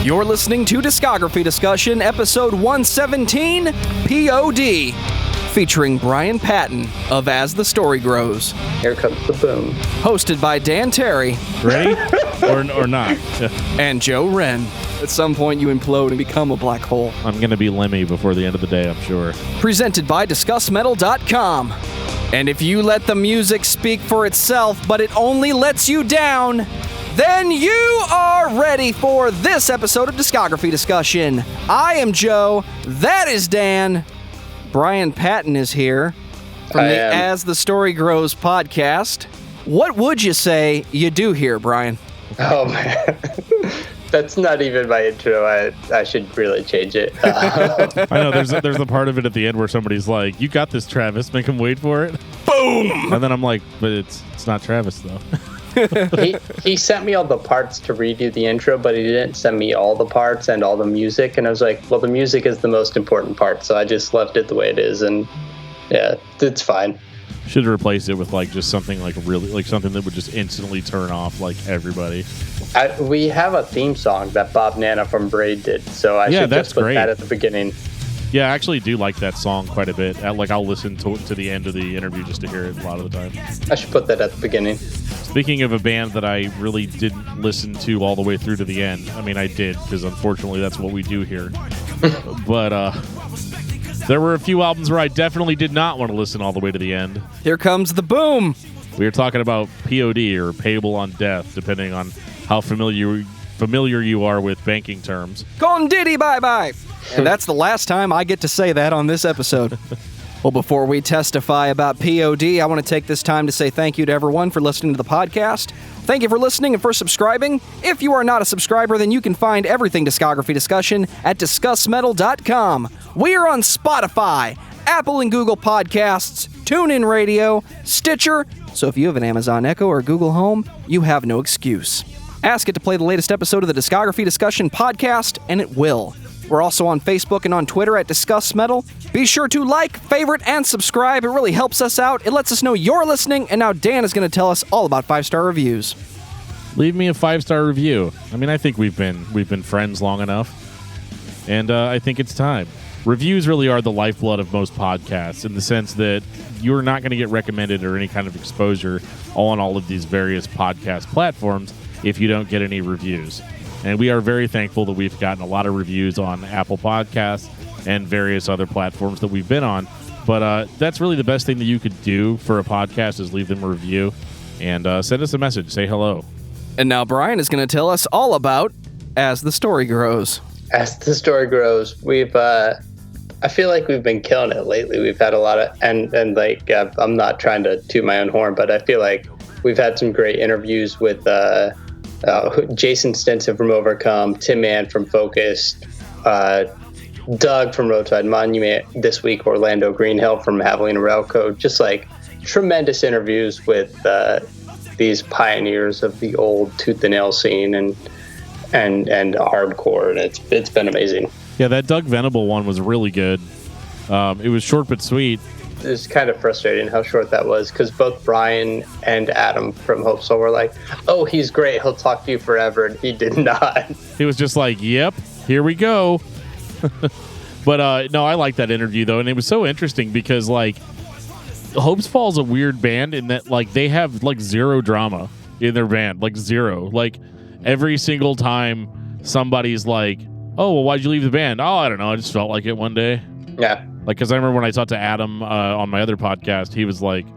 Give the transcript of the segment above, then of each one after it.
You're listening to Discography Discussion, episode 117, P.O.D, featuring Bryan Patton of As the Story Grows. Here comes the boom. Hosted by Dan Terry. Ready? or not. And Joe Wren. At some point, you implode and become a black hole. I'm going to be Lemmy before the end of the day, I'm sure. Presented by discussmetal.com. And if you let the music speak for itself, but it only lets you down, then you are ready for this episode of Discography Discussion. I am Joe. That is Dan. Bryan Patton is here from the As the Story Grows podcast. What would you say you do here, Bryan? Oh, man. That's not even my intro. I should really change it. I know, there's a part of it at the end where somebody's like, you got this, Travis. Make him wait for it. Boom! And then I'm like, but it's not Travis, though. He sent me all the parts to redo the intro, but he didn't send me all the parts and all the music. And I was like, well, the music is the most important part. So I just left it the way it is. And yeah, it's fine. Should replace it with like just something like really like something that would just instantly turn off like everybody. We have a theme song that Bob Nana from Braid did, so I should just put that at the beginning. Yeah, I actually do like that song quite a bit. Like I'll listen to the end of the interview just to hear it a lot of the time. I should put that at the beginning. Speaking of a band that I really didn't listen to all the way through to the end, I mean I did because unfortunately that's what we do here. But there were a few albums where I definitely did not want to listen all the way to the end. Here comes the boom. We were talking about P.O.D. or Payable on Death, depending on how familiar you are with banking terms. Con Diddy bye-bye. And that's the last time I get to say that on this episode. Well, before we testify about P.O.D., I want to take this time to say thank you to everyone for listening to the podcast. Thank you for listening and for subscribing. If you are not a subscriber, then you can find everything Discography Discussion at discussmetal.com. We are on Spotify, Apple and Google Podcasts, TuneIn Radio, Stitcher, so if you have an Amazon Echo or Google Home, you have no excuse. Ask it to play the latest episode of the Discography Discussion podcast, and it will. We're also on Facebook and on Twitter at Discuss Metal. Be sure to like, favorite, and subscribe. It really helps us out. It lets us know you're listening, and now Dan is going to tell us all about 5-star reviews. Leave me a 5-star review. I mean, I think we've been friends long enough, and I think it's time. Reviews really are the lifeblood of most podcasts in the sense that you're not going to get recommended or any kind of exposure on all of these various podcast platforms if you don't get any reviews. And we are very thankful that we've gotten a lot of reviews on Apple Podcasts and various other platforms that we've been on. But that's really the best thing that you could do for a podcast is leave them a review and send us a message. Say hello. And now Bryan is going to tell us all about As the Story Grows. As the Story Grows, we've... I feel like we've been killing it lately. We've had a lot of... And like, I'm not trying to toot my own horn, but I feel like we've had some great interviews with... Jason Stinson from Overcome, Tim Mann from Focused, Doug from Roadside Monument this week, Orlando Greenhill from Haviland Railcode. Just like tremendous interviews with these pioneers of the old tooth and nail scene and hardcore, and it's been amazing. Yeah, that Doug Venable one was really good. It was short but sweet. It's kind of frustrating how short that was because both Bryan and Adam from Hopesfall were like, oh, he's great, he'll talk to you forever, and he did not. He was just like, yep, here we go. But no, I like that interview though, and it was so interesting because like Hopesfall's a weird band in that like they have like zero drama in their band, like zero. Like every single time somebody's like, oh, well, why'd you leave the band? Oh, I don't know, I just felt like it one day. Yeah. Like, because I remember when I talked to Adam on my other podcast, he was like,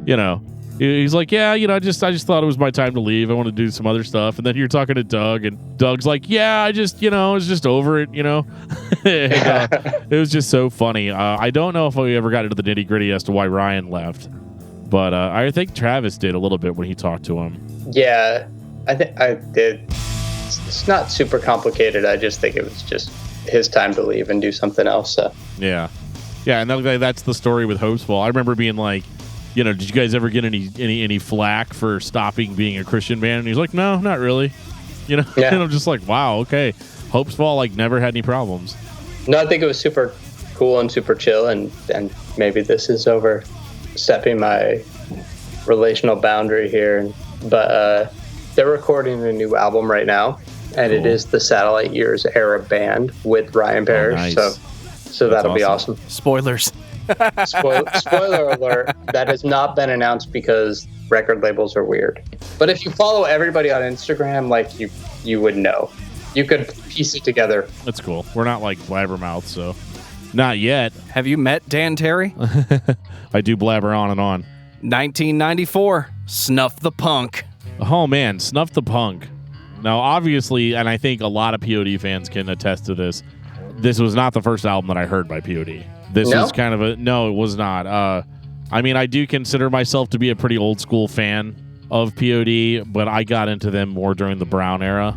you know, he's like, yeah, you know, I just thought it was my time to leave. I want to do some other stuff. And then you're talking to Doug, and Doug's like, yeah, I just, you know, I was just over it, you know. And, it was just so funny. I don't know if we ever got into the nitty gritty as to why Ryan left, but I think Travis did a little bit when he talked to him. Yeah, I think I did. It's not super complicated. I just think it was just his time to leave and do something else. So. Yeah. Yeah, and that's the story with Hopesfall. I remember being like, you know, did you guys ever get any flack for stopping being a Christian band? And he's like, no, not really. You know, yeah. And I'm just like, wow, okay. Hopesfall like never had any problems. No, I think it was super cool and super chill, and maybe this is overstepping my relational boundary here, but they're recording a new album right now, and it is the Satellite Years era band with Ryan Parrish. Nice. So that'll be awesome. Spoilers. Spoiler alert, that has not been announced because record labels are weird. But if you follow everybody on Instagram, like you would know. You could piece it together. That's cool. We're not like blabbermouth, so not yet. Have you met Dan Terry? I do blabber on and on. 1994, Snuff the Punk. Oh man, Snuff the Punk. Now obviously, and I think a lot of P.O.D. fans can attest to this, this was not the first album that I heard by P.O.D. This was kind of no, it was not. I mean, I do consider myself to be a pretty old school fan of P.O.D., but I got into them more during the Brown era.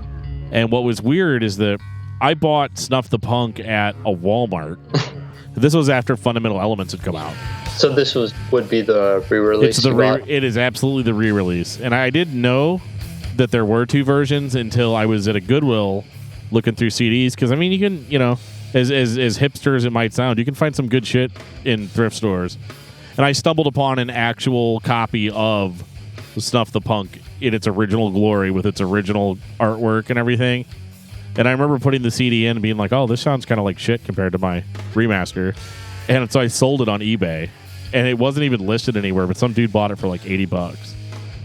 And what was weird is that I bought Snuff the Punk at a Walmart. This was after Fundamental Elements had come out. So this would be the re-release? It is absolutely the re-release. And I didn't know that there were two versions until I was at a Goodwill looking through CDs. Because, I mean, you can, as hipster as it might sound, you can find some good shit in thrift stores. And I stumbled upon an actual copy of Snuff the Punk in its original glory with its original artwork and everything. And I remember putting the CD in and being like, oh, this sounds kind of like shit compared to my remaster. And so I sold it on eBay. And it wasn't even listed anywhere, but some dude bought it for like $80.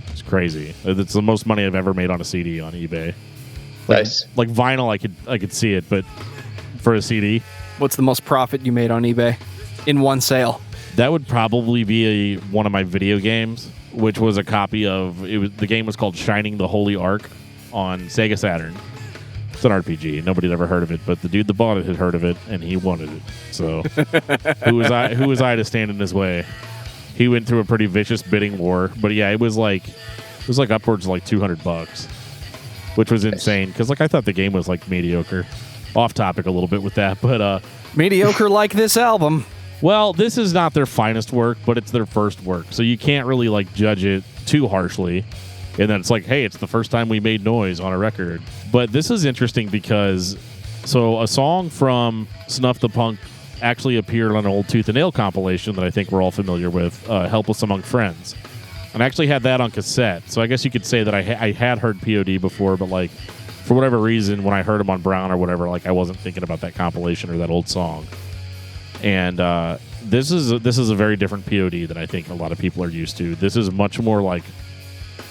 It's crazy. It's the most money I've ever made on a CD on eBay. Nice. Like vinyl, I could see it, but for a CD. What's the most profit you made on eBay in one sale? That would probably be one of my video games, which was a copy of the game was called Shining the Holy Ark on Sega Saturn. It's an RPG. Nobody had ever heard of it, but the dude that bought it had heard of it, and he wanted it. So who was I to stand in his way? He went through a pretty vicious bidding war, but yeah, it was like upwards of like $200, which was insane because I thought the game was like mediocre. Off topic a little bit with that, but mediocre like this album. Well, this is not their finest work, but it's their first work, so you can't really judge it too harshly. And then it's like, hey, it's the first time we made noise on a record. But this is interesting because, so a song from Snuff the Punk actually appeared on an old Tooth and Nail compilation that I think we're all familiar with, Helpless Among Friends. And I actually had that on cassette, so I guess you could say that I had heard P.O.D. before, but for whatever reason, when I heard him on Brown or whatever, I wasn't thinking about that compilation or that old song. And this is a very different P.O.D. than I think a lot of people are used to. This is much more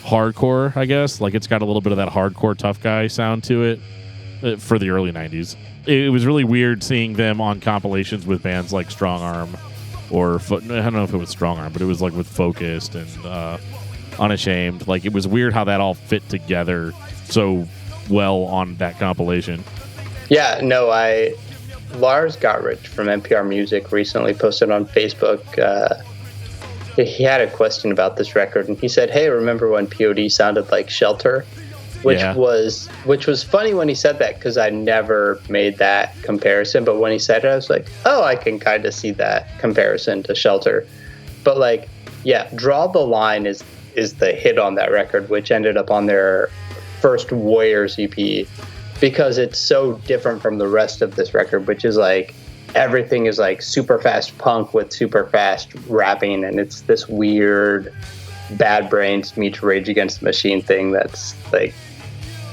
hardcore, I guess. It's got a little bit of that hardcore tough guy sound to it for the early 90s. It was really weird seeing them on compilations with bands like Strong Arm or I don't know if it was Strong Arm, but it was with Focused and Unashamed. It was weird how that all fit together so well on that compilation. Yeah, no, Lars Gotrich from NPR Music recently posted on Facebook. He had a question about this record, and he said, "Hey, remember when P.O.D. sounded like Shelter?" Which was funny when he said that because I never made that comparison. But when he said it, I was like, "Oh, I can kind of see that comparison to Shelter." But Draw the Line is the hit on that record, which ended up on their first Warriors EP. Because it's so different from the rest of this record, which is everything is super fast punk with super fast rapping, and it's this weird Bad Brains meets Rage Against the Machine thing that's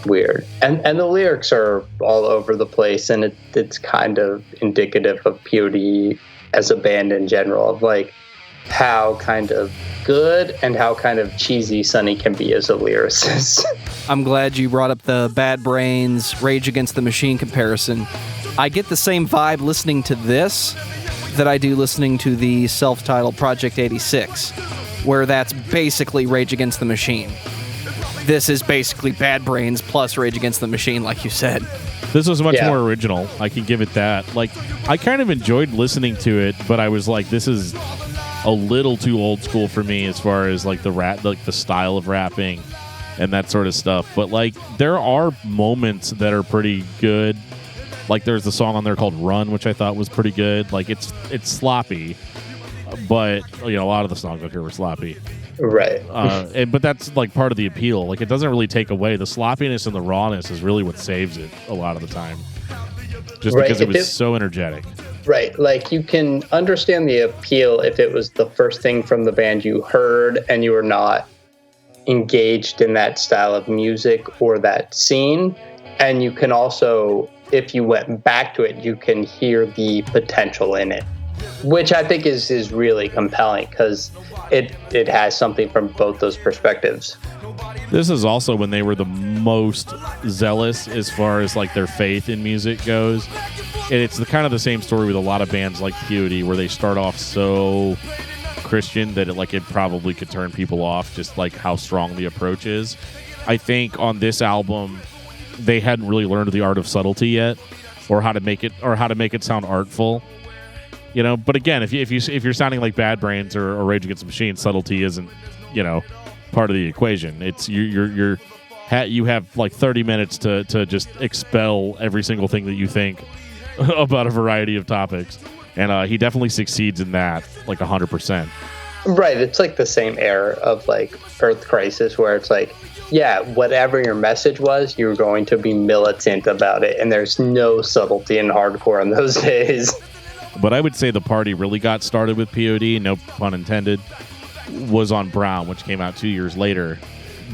weird. And the lyrics are all over the place, and it's kind of indicative of P.O.D. as a band in general, of how kind of good and how kind of cheesy Sonny can be as a lyricist. I'm glad you brought up the Bad Brains, Rage Against the Machine comparison. I get the same vibe listening to this that I do listening to the self-titled Project 86, where that's basically Rage Against the Machine. This is basically Bad Brains plus Rage Against the Machine, like you said. This was much more original. I can give it that. I kind of enjoyed listening to it, but I was this is a little too old school for me as far as the rap, the style of rapping and that sort of stuff. But there are moments that are pretty good. There's the song on there called Run, which I thought was pretty good. It's sloppy, but a lot of the songs out here were sloppy. Right. But that's part of the appeal. It doesn't really take away. The sloppiness and the rawness is really what saves it a lot of the time. Just because it was so energetic. Right. You can understand the appeal if it was the first thing from the band you heard and you were not engaged in that style of music or that scene. And you can also, if you went back to it, you can hear the potential in it, which I think is really compelling because it has something from both those perspectives. This is also when they were the most zealous as far as like their faith in music goes. And it's kind of the same story with a lot of bands like P.O.D. where they start off so Christian that it probably could turn people off, just like how strong the approach is. I think on this album, they hadn't really learned the art of subtlety yet, or how to make it sound artful. But again, if you're sounding like Bad Brains or Rage Against the Machine, subtlety isn't part of the equation. It's you have like 30 minutes to just expel every single thing that you think about a variety of topics, and he definitely succeeds in that, like 100%. Right, it's like the same era of like Earth Crisis, where it's like, yeah, whatever your message was, you're going to be militant about it, and there's no subtlety in hardcore in those days. But I would say the party really got started with P.O.D., no pun intended, was on Brown, which came out 2 years later.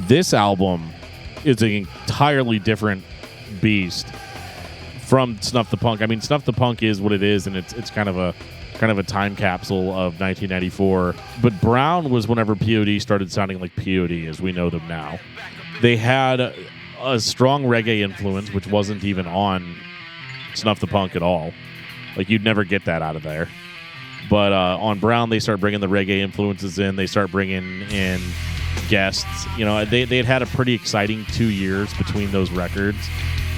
This album is an entirely different beast from Snuff the Punk. I mean, Snuff the Punk is what it is, and it's kind of a time capsule of 1994. But Brown was whenever P.O.D. started sounding like P.O.D. as we know them now. They had a strong reggae influence, which wasn't even on Snuff the Punk at all. Like, you'd never get that out of there. But on Brown, they start bringing the reggae influences in. They start bringing in guests. They had a pretty exciting 2 years between those records,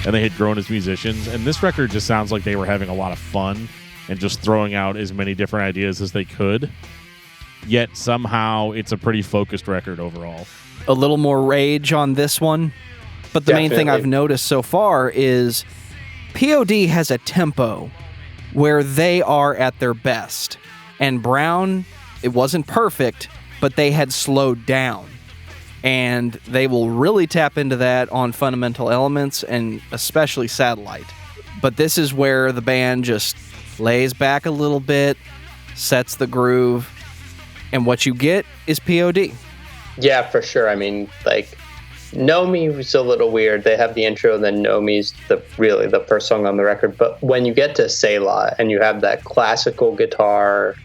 and they had grown as musicians. And this record just sounds like they were having a lot of fun and just throwing out as many different ideas as they could. Yet somehow it's a pretty focused record overall. A little more rage on this one. But the main thing I've noticed so far is P.O.D. has a tempo where they are at their best. And Brown, it wasn't perfect, but they had slowed down. And they will really tap into that on Fundamental Elements and especially Satellite. But this is where the band just lays back a little bit, sets the groove, and what you get is P.O.D. Yeah, for sure. I mean, like, Know Me was a little weird. They have the intro, and then Know Me's really the first song on the record. But when you get to Selah and you have that classical guitar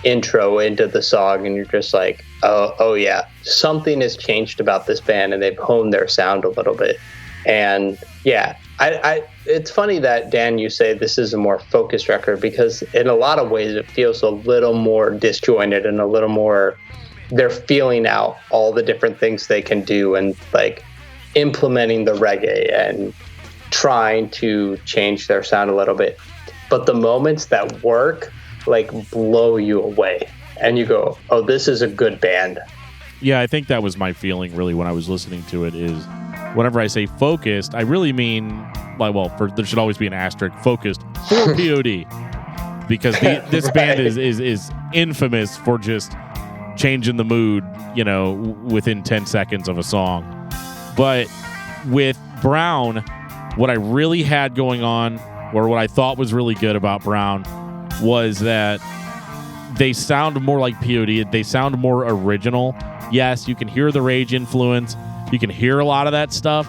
intro into the song, and you're just like, oh yeah, something has changed about this band, and they've honed their sound a little bit. And yeah, it's funny that, Dan, you say this is a more focused record, because in a lot of ways it feels a little more disjointed and a little more, they're feeling out all the different things they can do and like implementing the reggae and trying to change their sound a little bit. But the moments that work like blow you away and you go, oh, this is a good band. Yeah, I think that was my feeling really when I was listening to it. Is whenever I say focused, I really mean, like, well, there should always be an asterisk, focused for P.O.D. Because this band is infamous for just changing the mood, within 10 seconds of a song. But with Brown, what I really had going on, or what I thought was really good about Brown, was that they sound more like P.O.D. They sound more original. Yes, you can hear the Rage influence. You can hear a lot of that stuff.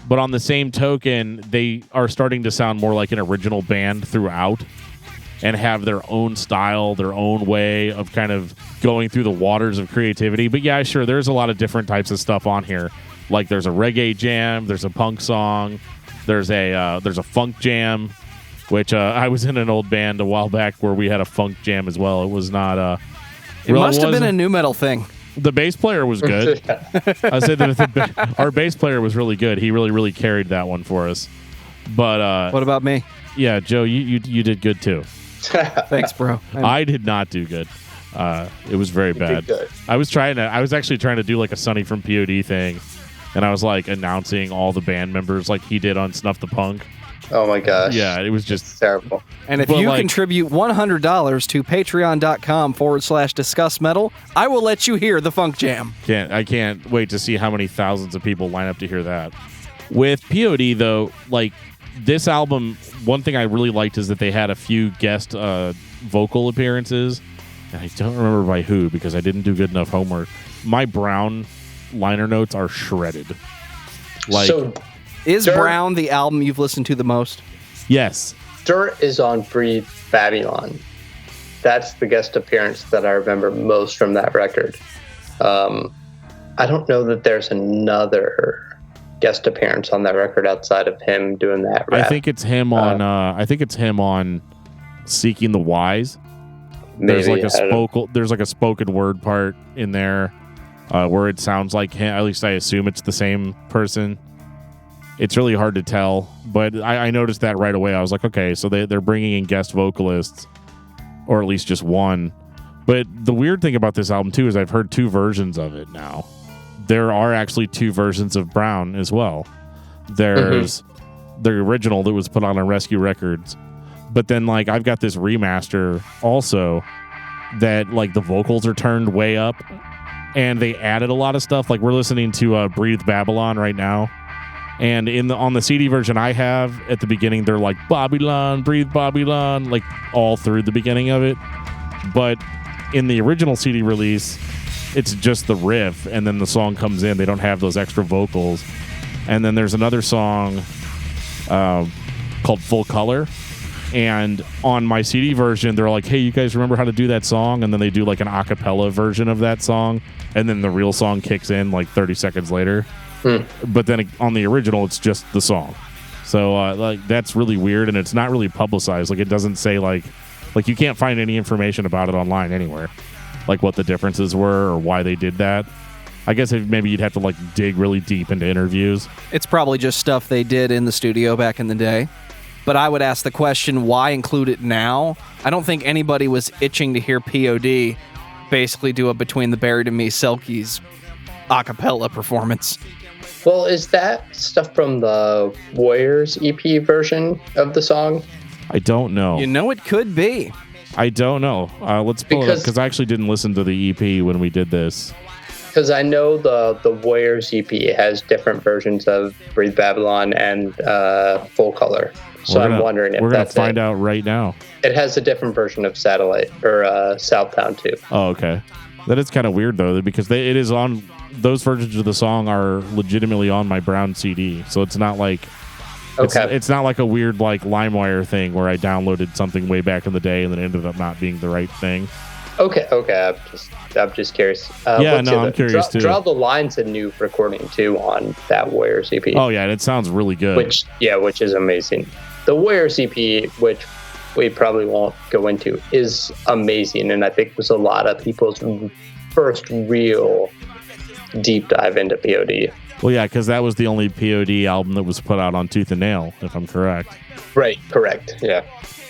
But on the same token, they are starting to sound more like an original band throughout and have their own style, their own way of kind of going through the waters of creativity. But yeah, sure, there's a lot of different types of stuff on here. Like there's a reggae jam, there's a punk song, there's a funk jam, which I was in an old band a while back where we had a funk jam as well. It was not it must have been a nu metal thing. The bass player was good. I said that our bass player was really good. He really, really carried that one for us. But what about me? Yeah, Joe, you did good too. Thanks, bro. I did not do good. It was very bad. I was actually trying to do like a Sonny from P.O.D. thing, and I was like announcing all the band members like he did on Snuff the Punk. Oh my gosh. Yeah, it was just terrible. And if you contribute $100 to patreon.com/discussmetal, I will let you hear the Funk Jam. I can't wait to see how many thousands of people line up to hear that. With P.O.D. though, like this album, one thing I really liked is that they had a few guest vocal appearances. And I don't remember by who because I didn't do good enough homework. My Brown liner notes are shredded. Like, so Is Brown the album you've listened to the most? Yes. Dirt is on Breathe Babylon. That's the guest appearance that I remember most from that record. I don't know that there's another guest appearance on that record outside of him doing that rap. I think it's him on Seeking the Wise. There's Maybe, there's like a spoken word part in there where it sounds like him. At least I assume it's the same person. It's really hard to tell, but I noticed that right away. I was like, okay, so they're bringing in guest vocalists, or at least just one. But the weird thing about this album, too, is I've heard two versions of it now. There are actually two versions of Brown as well. There's the original that was put on Rescue Records, but then like I've got this remaster also that like the vocals are turned way up, and they added a lot of stuff. Like we're listening to Breathe Babylon right now. And on the CD version I have, at the beginning, they're like, Babylon, Breathe Babylon, like all through the beginning of it. But in the original CD release, it's just the riff, and then the song comes in. They don't have those extra vocals. And then there's another song called Full Color. And on my CD version, they're like, hey, you guys remember how to do that song? And then they do like an a cappella version of that song. And then the real song kicks in like 30 seconds later. But then on the original, it's just the song. So like that's really weird, and it's not really publicized. Like it doesn't say like you can't find any information about it online anywhere, like what the differences were or why they did that. I guess maybe you'd have to like dig really deep into interviews. It's probably just stuff they did in the studio back in the day. But I would ask the question, why include it now? I don't think anybody was itching to hear P.O.D. basically do a Between the Buried and Me Selkies a cappella performance. Well, is that stuff from the Warriors EP version of the song? I don't know. You know, it could be. I don't know. Let's pull it up, because I actually didn't listen to the EP when we did this. Because I know the Warriors EP has different versions of Breathe Babylon and Full Color. So I'm wondering if we're that's gonna find out right now. It has a different version of Satellite or Southbound too. Oh, okay. That is kind of weird though, because it is on. Those versions of the song are legitimately on my Brown CD, so it's not like it's not like a weird like LimeWire thing where I downloaded something way back in the day and then ended up not being the right thing. Okay. I'm just curious. I'm curious too. Draw the Line's a new recording too on that Warriors EP. Oh yeah, and it sounds really good. Which is amazing. The Warriors EP, which we probably won't go into, is amazing, and I think was a lot of people's first real deep dive into P.O.D. Well, yeah, because that was the only P.O.D. album that was put out on Tooth and Nail, if I'm correct. Right, correct, yeah.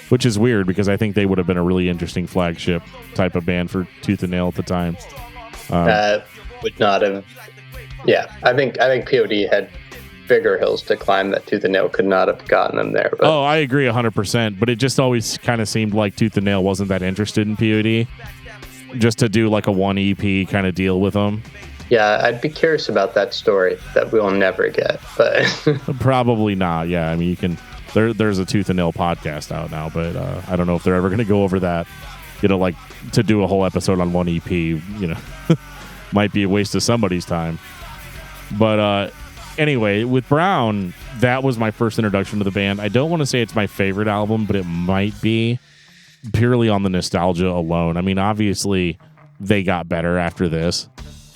Which is weird, because I think they would have been a really interesting flagship type of band for Tooth and Nail at the time. Would not have... Yeah, I think P.O.D. had bigger hills to climb that Tooth and Nail could not have gotten them there. But. Oh, I agree 100%, but it just always kind of seemed like Tooth and Nail wasn't that interested in P.O.D. just to do like a one EP kind of deal with them. Yeah, I'd be curious about that story that we'll never get, but probably not. Yeah, I mean, you can. There's a Tooth and Nail podcast out now, but I don't know if they're ever going to go over that. You know, like to do a whole episode on one EP. You know, might be a waste of somebody's time. But anyway, with Brown, that was my first introduction to the band. I don't want to say it's my favorite album, but it might be purely on the nostalgia alone. I mean, obviously, they got better after this.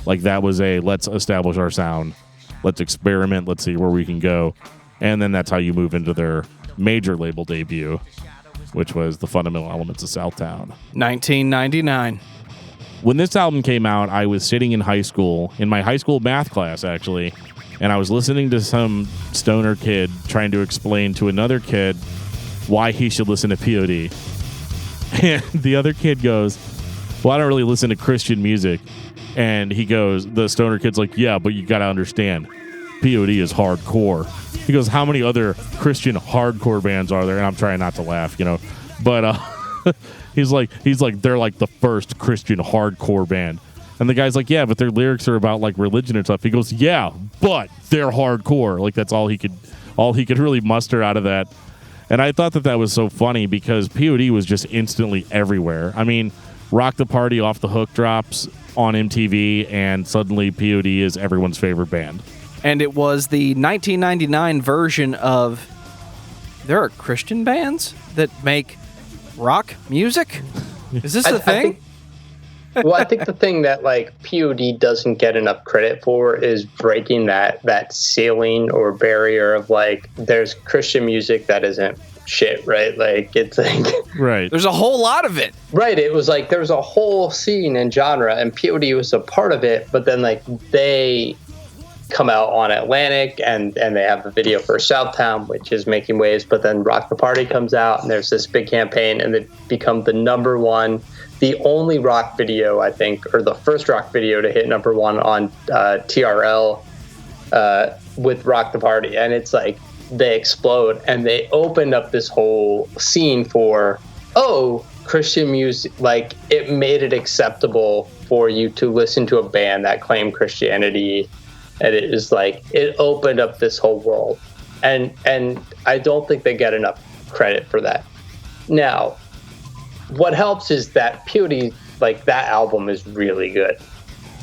Like, that was let's establish our sound. Let's experiment. Let's see where we can go. And then that's how you move into their major label debut, which was The Fundamental Elements of Southtown. 1999. When this album came out, I was sitting in high school, in my high school math class, actually, and I was listening to some stoner kid trying to explain to another kid why he should listen to P.O.D. And the other kid goes, well, I don't really listen to Christian music. And he goes, the stoner kid's like, yeah, but you got to understand, P.O.D. is hardcore. He goes, how many other Christian hardcore bands are there? And I'm trying not to laugh, you know. But he's like, they're like the first Christian hardcore band. And the guy's like, yeah, but their lyrics are about like religion and stuff. He goes, yeah, but they're hardcore. Like that's all he could really muster out of that. And I thought that was so funny because P.O.D. was just instantly everywhere. I mean, Rock the Party Off the Hook drops on MTV, and suddenly P.O.D. is everyone's favorite band. and it was the 1999 version of. There are Christian bands that make rock music. Is this a thing? I think the thing that like P.O.D. doesn't get enough credit for is breaking that ceiling or barrier of like there's Christian music that isn't shit, right? Like it's like right. There's a whole lot of it. Right. It was like there was a whole scene and genre, and P.O.D. was a part of it. But then like they come out on Atlantic and they have a video for Southtown, which is making waves. But then Rock the Party comes out, and there's this big campaign, and they become the only rock video, I think, or the first rock video to hit number one on TRL with Rock the Party. And it's like they explode, and they opened up this whole scene for, Christian music. Like it made it acceptable for you to listen to a band that claimed Christianity. And it is like, it opened up this whole world. And I don't think they get enough credit for that. Now, what helps is that P.O.D., like that album is really good.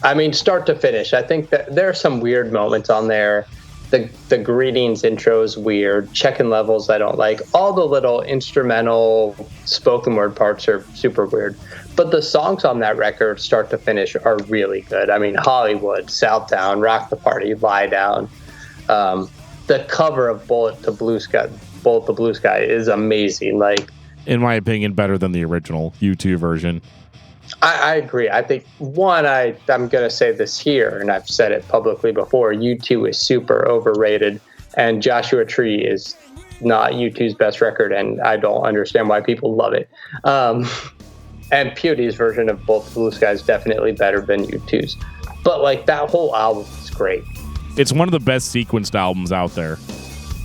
I mean, start to finish. I think that there are some weird moments on there. The greetings intro is weird. Checking levels I don't like. All the little instrumental spoken word parts are super weird. But the songs on that record, start to finish, are really good. I mean, Hollywood, Southtown, Rock the Party, Lie Down. The cover of Bullet the Blue Sky is amazing. Like, in my opinion, better than the original U2 version. I agree. I think, one, I'm going to say this here, and I've said it publicly before, U2 is super overrated, and Joshua Tree is not U2's best record, and I don't understand why people love it. And P.O.D.'s version of Both the Blue Sky is definitely better than U2's. But, like, that whole album is great. It's one of the best sequenced albums out there.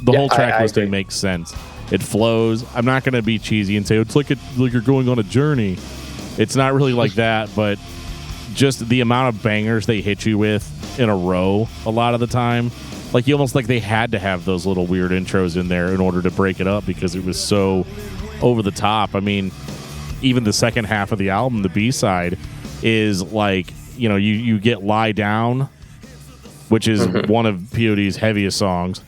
The whole track listing makes sense. It flows. I'm not going to be cheesy and say, it's like you're going on a journey. It's not really like that, but just the amount of bangers they hit you with in a row a lot of the time. Like, you almost like they had to have those little weird intros in there in order to break it up because it was so over the top. I mean, even the second half of the album, the B-side, is like, you know, you get Lie Down, which is one of P.O.D.'s heaviest songs.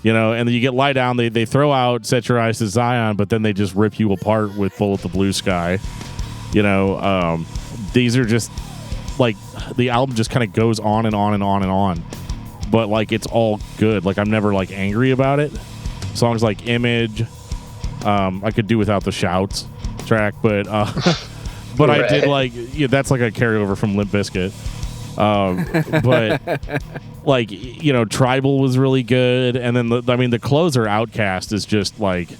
You know, and then you get Lie Down, they throw out Set Your Eyes to Zion, but then they just rip you apart with Bullet the Blue Sky. You know, these are just, like, the album just kind of goes on and on and on and on. But, like, it's all good. Like, I'm never, like, angry about it. Songs like Image, I could do without the Shouts track, but but right. I did, like, that's like a carryover from Limp Bizkit. But, like, you know, Tribal was really good. And then, the closer, Outcast, is just, like,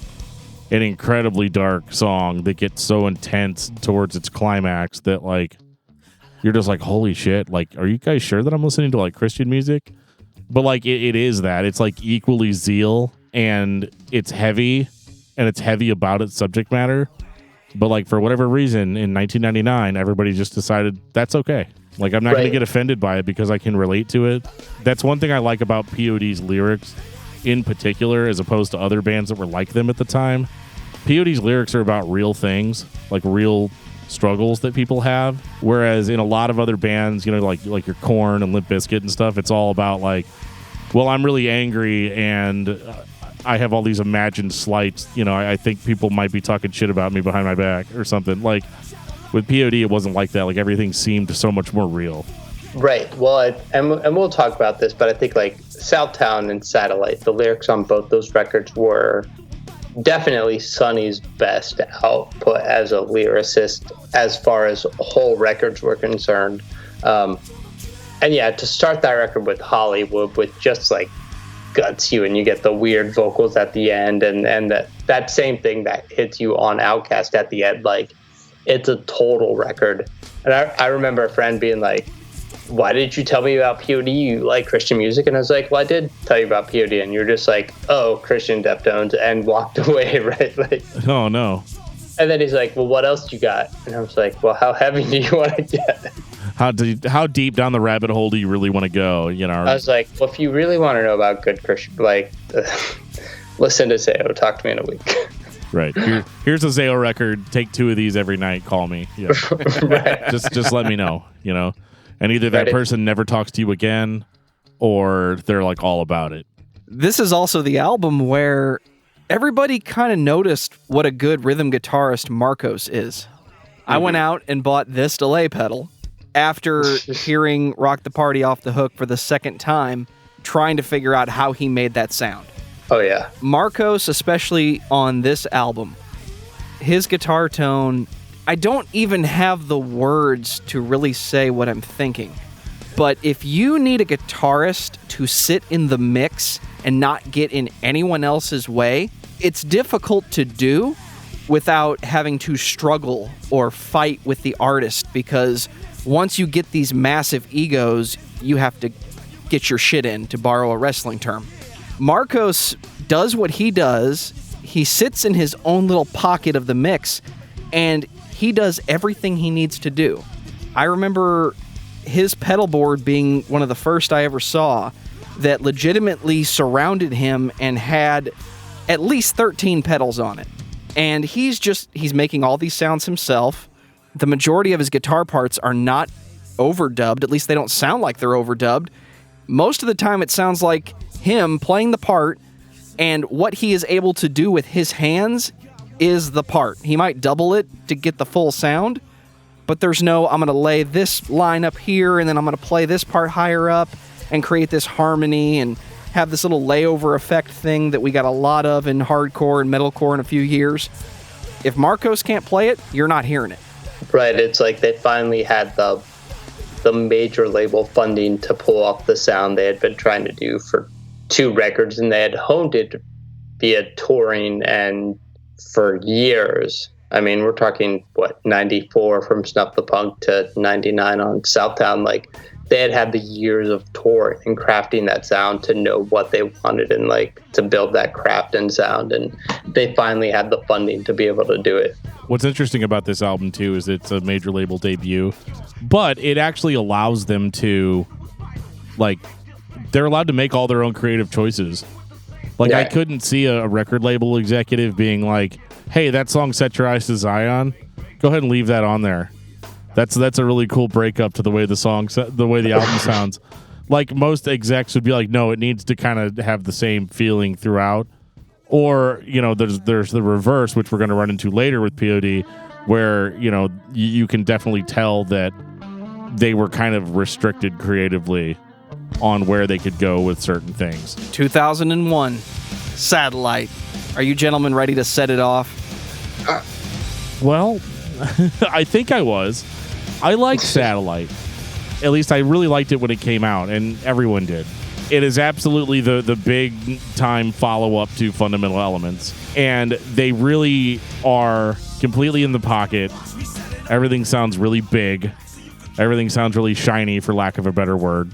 an incredibly dark song that gets so intense towards its climax that, like, you're just like, holy shit. Like, are you guys sure that I'm listening to, like, Christian music? But, like, it is that. It's, like, equally zeal, and it's heavy, and it's heavy about its subject matter. But, like, for whatever reason, in 1999, everybody just decided that's okay. Like, I'm not going to get offended by it because I can relate to it. That's one thing I like about P.O.D.'s lyrics in particular, as opposed to other bands that were like them at the time. P.O.D.'s lyrics are about real things, like real struggles that people have. Whereas in a lot of other bands, you know, like your Korn and Limp Bizkit and stuff, it's all about, like, well, I'm really angry and I have all these imagined slights. You know, I think people might be talking shit about me behind my back or something. Like, with P.O.D., it wasn't like that. Like, everything seemed so much more real. Right. Well, and we'll talk about this, but I think, like, Southtown and Satellite, the lyrics on both those records were definitely Sonny's best output as a lyricist as far as whole records were concerned. And yeah, to start that record with Hollywood, with just, like, guts you, and you get the weird vocals at the end, and that same thing that hits you on Outcast at the end, like, it's a total record. And I remember a friend being like, why did you tell me about P.O.D.? You like Christian music? And I was like, well, I did tell you about P.O.D. And you're just like, oh, Christian Deftones, and walked away, right? Like, oh, no. And then he's like, well, what else you got? And I was like, well, how heavy do you want to get? How deep down the rabbit hole do you really want to go? You know, I was like, well, if you really want to know about good Christian, like, listen to Zayo. Talk to me in a week. Right. Here's a Zayo record. Take 2 of these every night. Call me. Yeah. Right. Just let me know, you know. And either that person never talks to you again, or they're like all about it. This is also the album where everybody kind of noticed what a good rhythm guitarist Marcos is. I went out and bought this delay pedal after hearing Rock the Party Off the Hook for the second time, trying to figure out how he made that sound. Oh, yeah. Marcos, especially on this album, his guitar tone, I don't even have the words to really say what I'm thinking. But if you need a guitarist to sit in the mix and not get in anyone else's way, it's difficult to do without having to struggle or fight with the artist, because once you get these massive egos, you have to get your shit in, to borrow a wrestling term. Marcos does what he does. He sits in his own little pocket of the mix, and he does everything he needs to do. I remember his pedal board being one of the first I ever saw that legitimately surrounded him and had at least 13 pedals on it. And he's making all these sounds himself. The majority of his guitar parts are not overdubbed. At least they don't sound like they're overdubbed. Most of the time it sounds like him playing the part, and what he is able to do with his hands is the part. He might double it to get the full sound, but there's no, I'm going to lay this line up here, and then I'm going to play this part higher up and create this harmony and have this little layover effect thing that we got a lot of in hardcore and metalcore in a few years. If Marcos can't play it, you're not hearing it. Right. It's like they finally had the major label funding to pull off the sound they had been trying to do for 2 records, and they had honed it via touring and for years. I mean, we're talking, 94 from Snuff the Punk to 99 on Southtown. Like, they had the years of touring and crafting that sound to know what they wanted and, like, to build that craft and sound. And they finally had the funding to be able to do it. What's interesting about this album, too, is it's a major label debut, but it actually allows them to, like, they're allowed to make all their own creative choices. Like, yeah. I couldn't see a record label executive being like, hey, that song Set Your Eyes to Zion, go ahead and leave that on there. That's a really cool breakup to the way the album sounds. Like, most execs would be like, no, it needs to kind of have the same feeling throughout. Or, you know, there's the reverse, which we're going to run into later with P.O.D, where, you know, you can definitely tell that they were kind of restricted creatively on where they could go with certain things. 2001, Satellite. Are you gentlemen ready to set it off? Well, I think I was. I liked Satellite. At least I really liked it when it came out, and everyone did. It is absolutely the big-time follow-up to Fundamental Elements, and they really are completely in the pocket. Everything sounds really big. Everything sounds really shiny, for lack of a better word.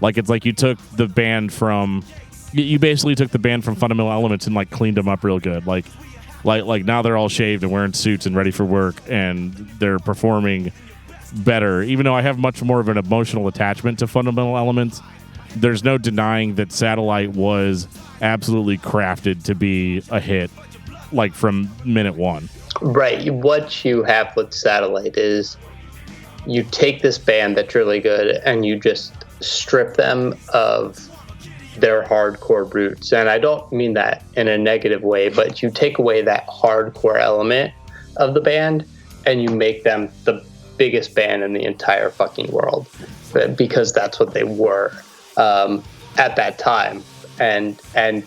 Like, it's like you took the band from... You basically took the band from Fundamental Elements and, like, cleaned them up real good. Like now they're all shaved and wearing suits and ready for work, and they're performing better. Even though I have much more of an emotional attachment to Fundamental Elements, there's no denying that Satellite was absolutely crafted to be a hit, like, from minute one. Right. What you have with Satellite is you take this band that's really good and you just strip them of their hardcore roots. And I don't mean that in a negative way, but you take away that hardcore element of the band and you make them the biggest band in the entire fucking world, because that's what they were at that time. And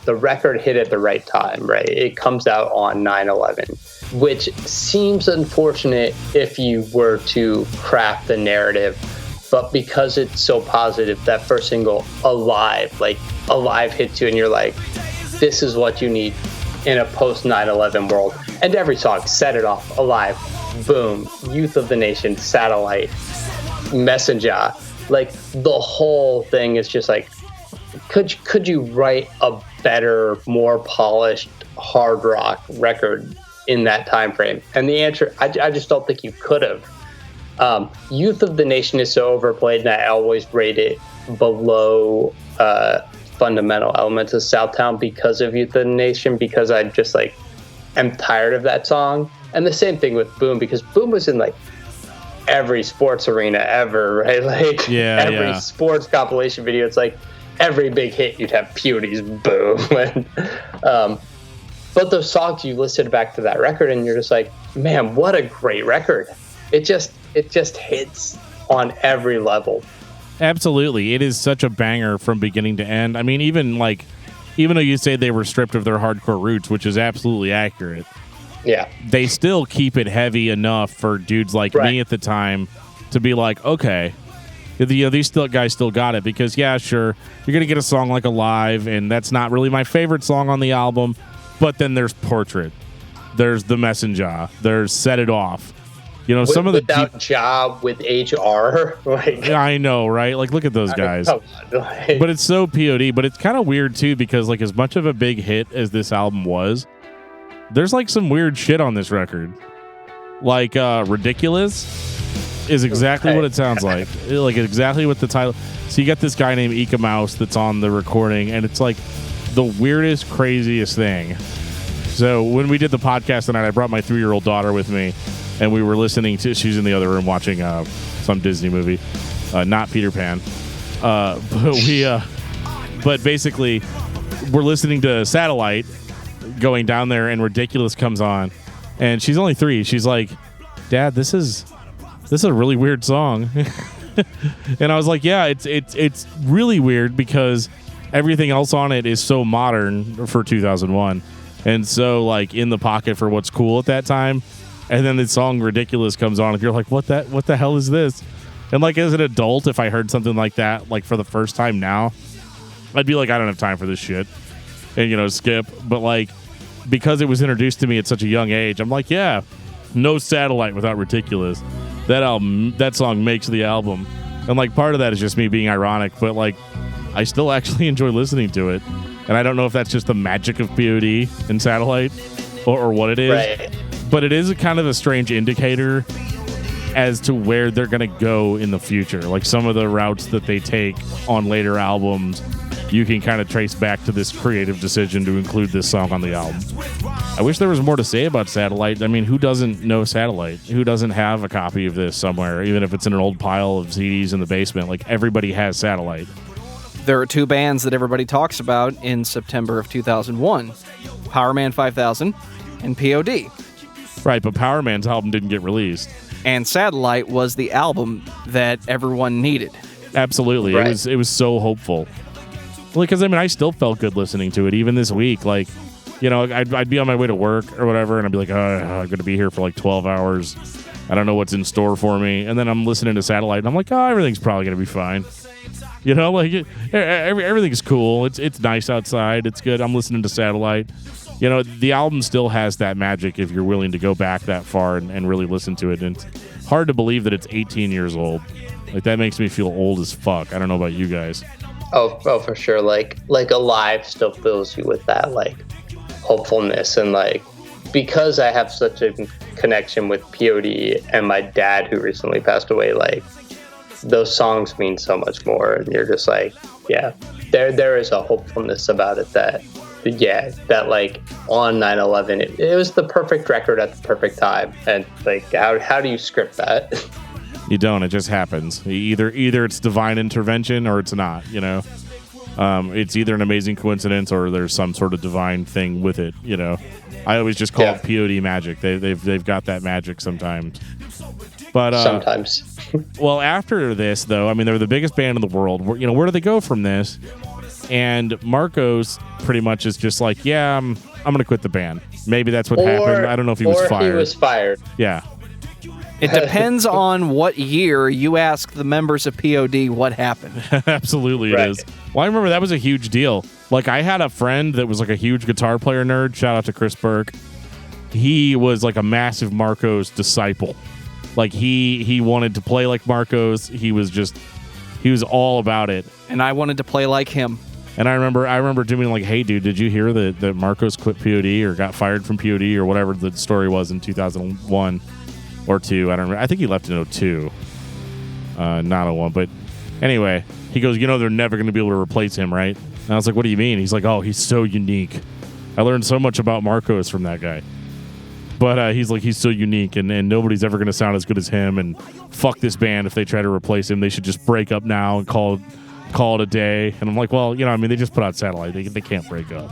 the record hit at the right time, right? It comes out on 9/11, which seems unfortunate if you were to craft the narrative. But because it's so positive, that first single, Alive hits you and you're like, this is what you need in a post 9/11 world. And every song, Set It Off, Alive, Boom, Youth of the Nation, Satellite, Messenger. Like, the whole thing is just like, could you write a better, more polished hard rock record in that time frame? And the answer, I just don't think you could have. Youth of the Nation is so overplayed, and I always rate it below Fundamental Elements of Southtown because of Youth of the Nation, because I just, like, am tired of that song. And the same thing with Boom, because Boom was in, like, every sports arena ever, right? Like, every sports compilation video. It's like, every big hit you'd have P.O.D's Boom. And, but those songs, you listen back to that record and you're just like, man, what a great record. It just hits on every level. Absolutely. It is such a banger from beginning to end. I mean, even though you say they were stripped of their hardcore roots, which is absolutely accurate, yeah, they still keep it heavy enough for dudes like me at the time to be like, okay, these guys still got it. Because, yeah, sure, you're going to get a song like Alive, and that's not really my favorite song on the album, but then there's Portrait, there's The Messenger, there's Set It Off. You know, some of the without job with HR, like I know, right? Like, look at those guys. But it's so P.O.D. But it's kind of weird too, because like as much of a big hit as this album was, there's like some weird shit on this record. Like Ridiculous is exactly what it sounds like. Like exactly what the title. So you got this guy named Ika Mouse that's on the recording, and it's like the weirdest, craziest thing. So when we did the podcast tonight, I brought my 3-year-old daughter with me. And we were listening to, she's in the other room watching some Disney movie, not Peter Pan. But basically, we're listening to Satellite going down there, and Ridiculous comes on. And she's only 3. She's like, Dad, this is a really weird song. And I was like, yeah, it's really weird because everything else on it is so modern for 2001. And so, like, in the pocket for what's cool at that time. And then the song Ridiculous comes on, and you're like, what the hell is this? And like as an adult, if I heard something like that, like for the first time now, I'd be like, I don't have time for this shit. And, skip. But like, because it was introduced to me at such a young age, I'm like, yeah, no Satellite without Ridiculous. That song makes the album. And like part of that is just me being ironic, but like I still actually enjoy listening to it. And I don't know if that's just the magic of P.O.D. and Satellite or what it is. Right. But it is a kind of a strange indicator as to where they're going to go in the future. Like some of the routes that they take on later albums, you can kind of trace back to this creative decision to include this song on the album. I wish there was more to say about Satellite. I mean, who doesn't know Satellite? Who doesn't have a copy of this somewhere, even if it's in an old pile of CDs in the basement? Like everybody has Satellite. There are 2 bands that everybody talks about in September of 2001, Power Man 5000 and P.O.D. Right, but Power Man's album didn't get released. And Satellite was the album that everyone needed. Absolutely. Right. It was so hopeful. Well, because, I still felt good listening to it, even this week. Like, I'd be on my way to work or whatever, and I'd be like, I'm going to be here for like 12 hours. I don't know what's in store for me. And then I'm listening to Satellite, and I'm like, everything's probably going to be fine. Everything's cool. It's nice outside. It's good. I'm listening to Satellite. The album still has that magic if you're willing to go back that far and really listen to it. And it's hard to believe that it's 18 years old. Like, that makes me feel old as fuck. I don't know about you guys. Oh, for sure. Like Alive still fills you with that, like, hopefulness. And, like, because I have such a connection with P.O.D. and my dad, who recently passed away, like, those songs mean so much more. And you're just like, yeah, there is a hopefulness about it that like on 9/11 it was the perfect record at the perfect time. And like how do you script that? You don't. It just happens. Either it's divine intervention or it's not. It's either an amazing coincidence or there's some sort of divine thing with it. I always just call it P.O.D. magic. They've got that magic sometimes. But sometimes. Well, after this though, they're the biggest band in the world. Where do they go from this? And Marcos pretty much is just like, yeah, I'm going to quit the band. Maybe that's what happened. I don't know if he was fired. He was fired. Yeah. It depends on what year you ask the members of P.O.D. what happened. Absolutely, it is. Well, I remember that was a huge deal. Like, I had a friend that was like a huge guitar player nerd. Shout out to Chris Burke. He was like a massive Marcos disciple. Like, he wanted to play like Marcos. He was all about it. And I wanted to play like him. And I remember doing like, hey, dude, did you hear that Marcos quit P.O.D. or got fired from P.O.D. or whatever the story was in 2001 or 2? I don't remember. I think he left in 2002, not 01. But anyway, he goes, they're never going to be able to replace him, right? And I was like, what do you mean? He's like, oh, he's so unique. I learned so much about Marcos from that guy. But he's like, he's so unique, and nobody's ever going to sound as good as him. And fuck this band if they try to replace him. They should just break up now and call call it a day. And I'm like, well, I mean, they just put out Satellite. They can't break up.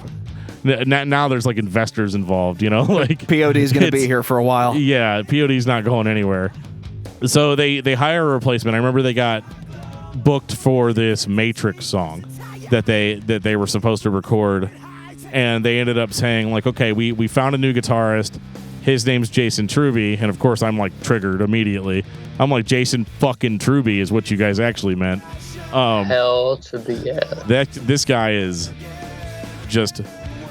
Now there's like investors involved, like P.O.D. is going to be here for a while. Yeah, P.O.D.'s not going anywhere. So they hire a replacement. I remember they got booked for this Matrix song that they were supposed to record, and they ended up saying like, okay, we found a new guitarist. His name's Jason Truby, and of course I'm like triggered immediately. I'm like, Jason fucking Truby is what you guys actually meant. Hell to the yeah. This guy is just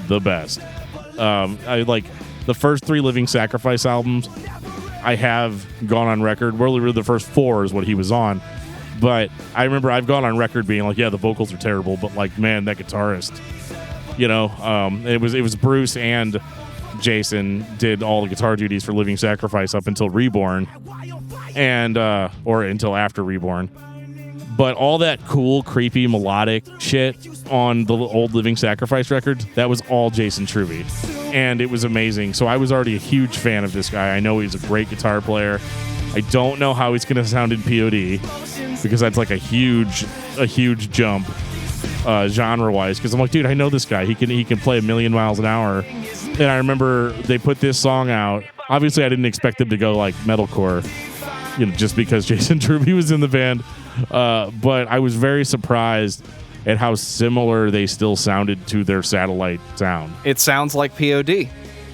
the best. I like the first 3 Living Sacrifice albums. I have gone on record. Really, the first 4 is what he was on. But I remember I've gone on record being like, yeah, the vocals are terrible, but like, man, that guitarist, it was Bruce and Jason did all the guitar duties for Living Sacrifice up until Reborn, and or until after Reborn. But all that cool, creepy, melodic shit on the old Living Sacrifice records, that was all Jason Truby. And it was amazing. So I was already a huge fan of this guy. I know he's a great guitar player. I don't know how he's going to sound in P.O.D. because that's like a huge jump genre-wise. Because I'm like, dude, I know this guy. He can play 1,000,000 miles an hour. And I remember they put this song out. Obviously, I didn't expect them to go like metalcore, just because Jason Truby was in the band. But I was very surprised at how similar they still sounded to their Satellite sound. It sounds like P.O.D.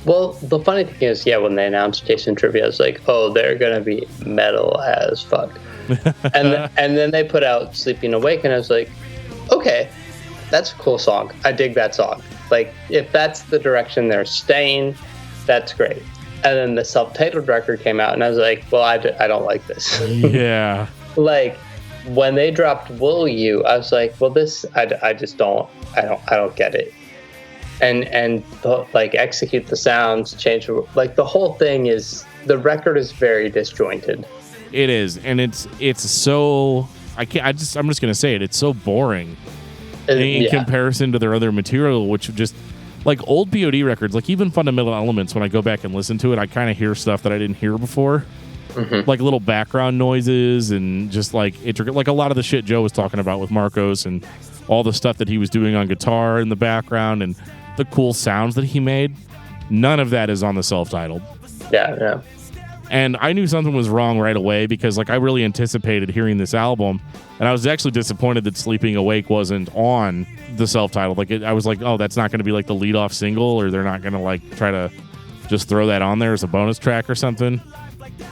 Well, the funny thing is, when they announced Jason Truby, I was like, oh, they're going to be metal as fuck. and then they put out Sleeping Awake, and I was like, okay, that's a cool song. I dig that song. Like, if that's the direction they're staying, that's great. And then the self-titled record came out, and I was like, well, I don't like this. Yeah. Like, when they dropped Will You, I was like, well, this, I just don't get it. And like, Execute the Sounds, change, like, the whole thing is, the record is very disjointed. It is, and it's so, I'm just gonna say it, it's so boring in comparison to their other material, which just, like, old P.O.D. records, like even Fundamental Elements, when I go back and listen to it, I kind of hear stuff that I didn't hear before. Mm-hmm. Like little background noises and just like intricate, like a lot of the shit Joe was talking about with Marcos and all the stuff that he was doing on guitar in the background and the cool sounds that he made. None of that is on the self-titled. Yeah. And I knew something was wrong right away because like I really anticipated hearing this album, and I was actually disappointed that Sleeping Awake wasn't on the self-titled. Like I was like, oh, that's not going to be like the lead-off single, or they're not going to like try to just throw that on there as a bonus track or something.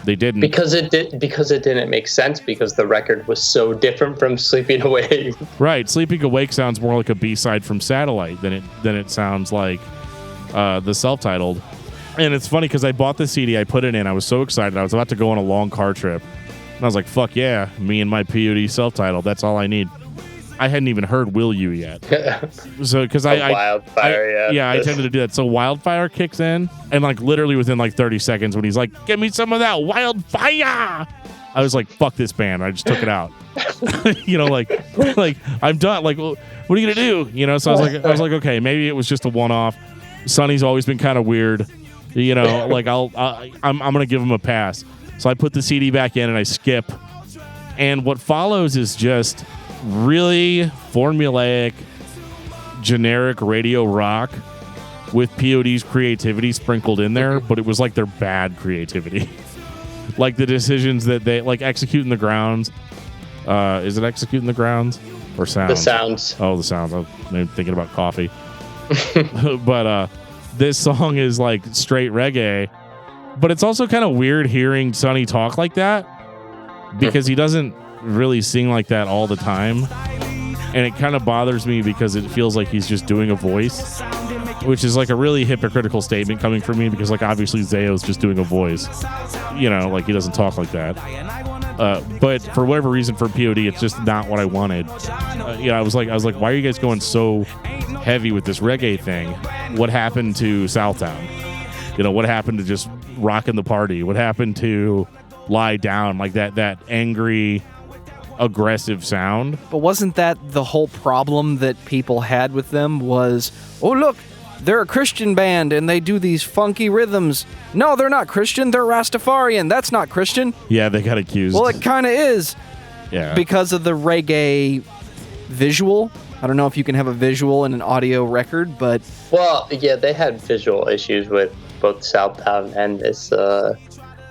They didn't, because it didn't make sense because the record was so different from Sleeping Awake. Right, Sleeping Awake sounds more like a B-side from Satellite than it sounds like the self-titled. And it's funny because I bought the CD, I put it in, I was so excited, I was about to go on a long car trip, and I was like, "Fuck yeah, me and my P.O.D. self-titled, that's all I need." I hadn't even heard "Will You" yet, so because Wildfire, I tended to do that. So Wildfire kicks in, and like literally within like 30 seconds, when he's like, "Give me some of that Wildfire," I was like, "Fuck this band!" I just took it out. like I'm done. Like, well, what are you gonna do? So I was like, okay, maybe it was just a one-off. Sonny's always been kind of weird, Like I'm gonna give him a pass. So I put the CD back in and I skip, and what follows is just really formulaic, generic radio rock with P.O.D.'s creativity sprinkled in there, but it was like their bad creativity. Like the decisions that they, like Executing the Grounds. Is it Executing the Grounds or Sounds? The Sounds. Oh, the Sounds. I'm thinking about coffee. But this song is like straight reggae, but it's also kind of weird hearing Sonny talk like that because he doesn't really sing like that all the time, and it kind of bothers me because it feels like he's just doing a voice, which is like a really hypocritical statement coming from me because like obviously Zayo's just doing a voice, like he doesn't talk like that, but for whatever reason for P.O.D. it's just not what I wanted. I was like why are you guys going so heavy with this reggae thing? What happened to Southtown? What happened to just rocking the party? What happened to Lie Down? Like that angry, aggressive sound. But wasn't that the whole problem that people had with them was, oh, look, they're a Christian band and they do these funky rhythms. No, they're not Christian. They're Rastafarian. That's not Christian. Yeah, they got accused. Well, it kind of is. Yeah. Because of the reggae visual. I don't know if you can have a visual in an audio record, but... Well, yeah, they had visual issues with both Southtown and this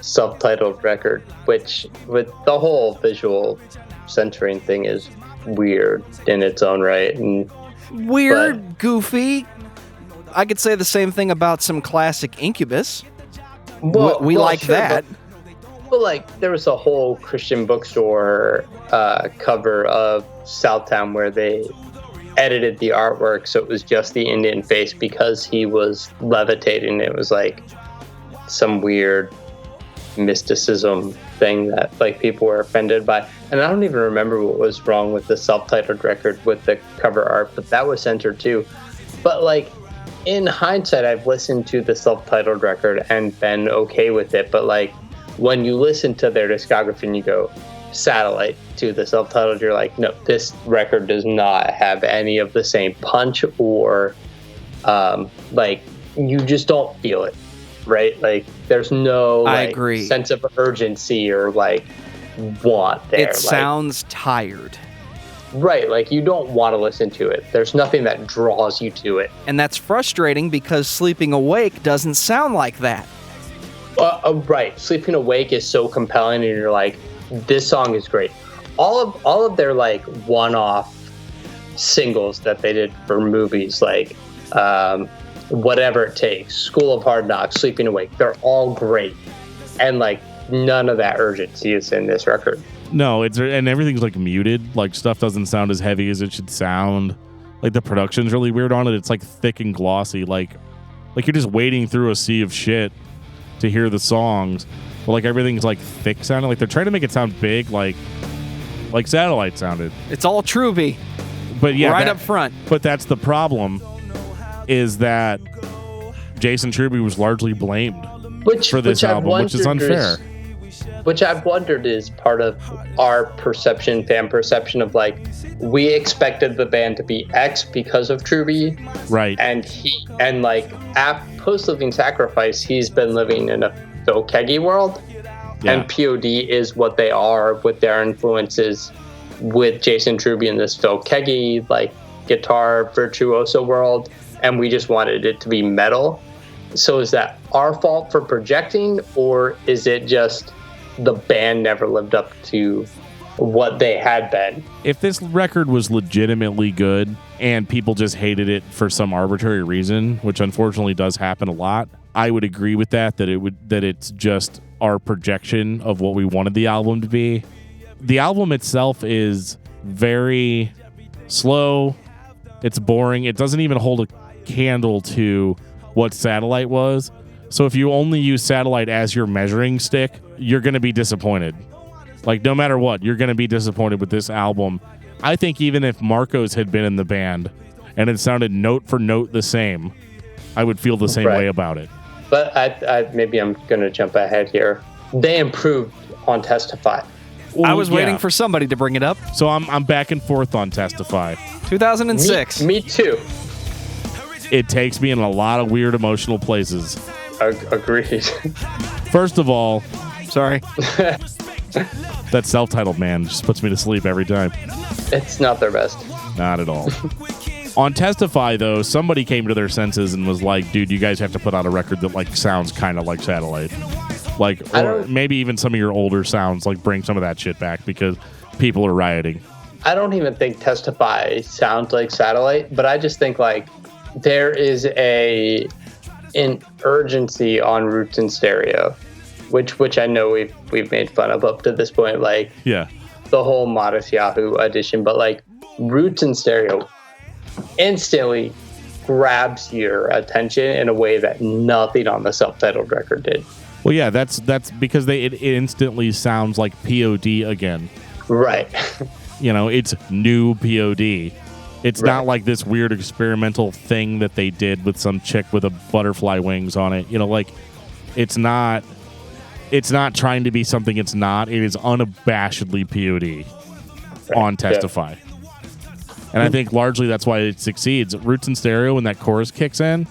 self-titled record, which with the whole visual censoring thing is weird in its own right. Weird, goofy. I could say the same thing about some classic Incubus. We like sure, that. But like, there was a whole Christian bookstore cover of Southtown where they edited the artwork so it was just the Indian face because he was levitating. It was like some weird mysticism thing that like people were offended by. And I don't even remember what was wrong with the self-titled record with the cover art, but that was censored too. But like, in hindsight, I've listened to the self-titled record and been okay with it. But like, when you listen to their discography and you go Satellite to the self-titled, you're like, no, this record does not have any of the same punch or like, you just don't feel it, right? Like, there's no like sense of urgency or like want there. It sounds tired. Right, like you don't want to listen to it. There's nothing that draws you to it. And that's frustrating because Sleeping Awake doesn't sound like that. Right, Sleeping Awake is so compelling and you're like, this song is great. All of their like one-off singles that they did for movies, like Whatever It Takes, School of Hard Knocks, Sleeping Awake, they're all great. And like none of that urgency is in this record. No, and everything's like muted. Like stuff doesn't sound as heavy as it should sound. Like the production's really weird on it. It's like thick and glossy. Like you're just wading through a sea of shit to hear the songs. But like everything's like thick sounding. Like they're trying to make it sound big, like Satellite sounded. It's all Truby. But yeah, right up front. But that's the problem, is that Jason Truby was largely blamed for this album, which is unfair. Which I've wondered is part of our perception, fan perception of like, we expected the band to be X because of Truby. Right. And like at Post Living Sacrifice, he's been living in a Phil Keaggy world. Yeah. And P.O.D. is what they are with their influences with Jason Truby in this Phil Keaggy, like guitar virtuoso world. And we just wanted it to be metal. So is that our fault for projecting, or is it just the band never lived up to what they had been? If this record was legitimately good and people just hated it for some arbitrary reason, which unfortunately does happen a lot, I would agree with that it's just our projection of what we wanted the album to be. The album itself is very slow. It's boring. It doesn't even hold a candle to what Satellite was. So if you only use Satellite as your measuring stick, you're going to be disappointed. Like, no matter what, you're going to be disappointed with this album. I think even if Marcos had been in the band and it sounded note for note the same, I would feel the same way about it. But I maybe I'm going to jump ahead here. They improved on Testify. Well, I was waiting for somebody to bring it up. So I'm back and forth on Testify. 2006. Me too. It takes me in a lot of weird emotional places. Agreed. First of all, sorry. That self-titled man just puts me to sleep every time. It's not their best. Not at all. On Testify, though, somebody came to their senses and was like, dude, you guys have to put out a record that like sounds kind of like Satellite. Like, or maybe even some of your older sounds, like bring some of that shit back because people are rioting. I don't even think Testify sounds like Satellite, but I just think like there is an urgency on Roots and Stereo, which I know we've made fun of up to this point, like the whole Modest Yahoo edition, but like Roots and Stereo instantly grabs your attention in a way that nothing on the self-titled record did. Well, yeah, that's because it instantly sounds like P.O.D. again. Right. You know, it's new P.O.D. It's not like this weird experimental thing that they did with some chick with a butterfly wings on it. You know, like it's not trying to be something it's not. It is unabashedly P.O.D. on Testify. Yeah. And I think largely that's why it succeeds. Roots and Stereo, when that chorus kicks in,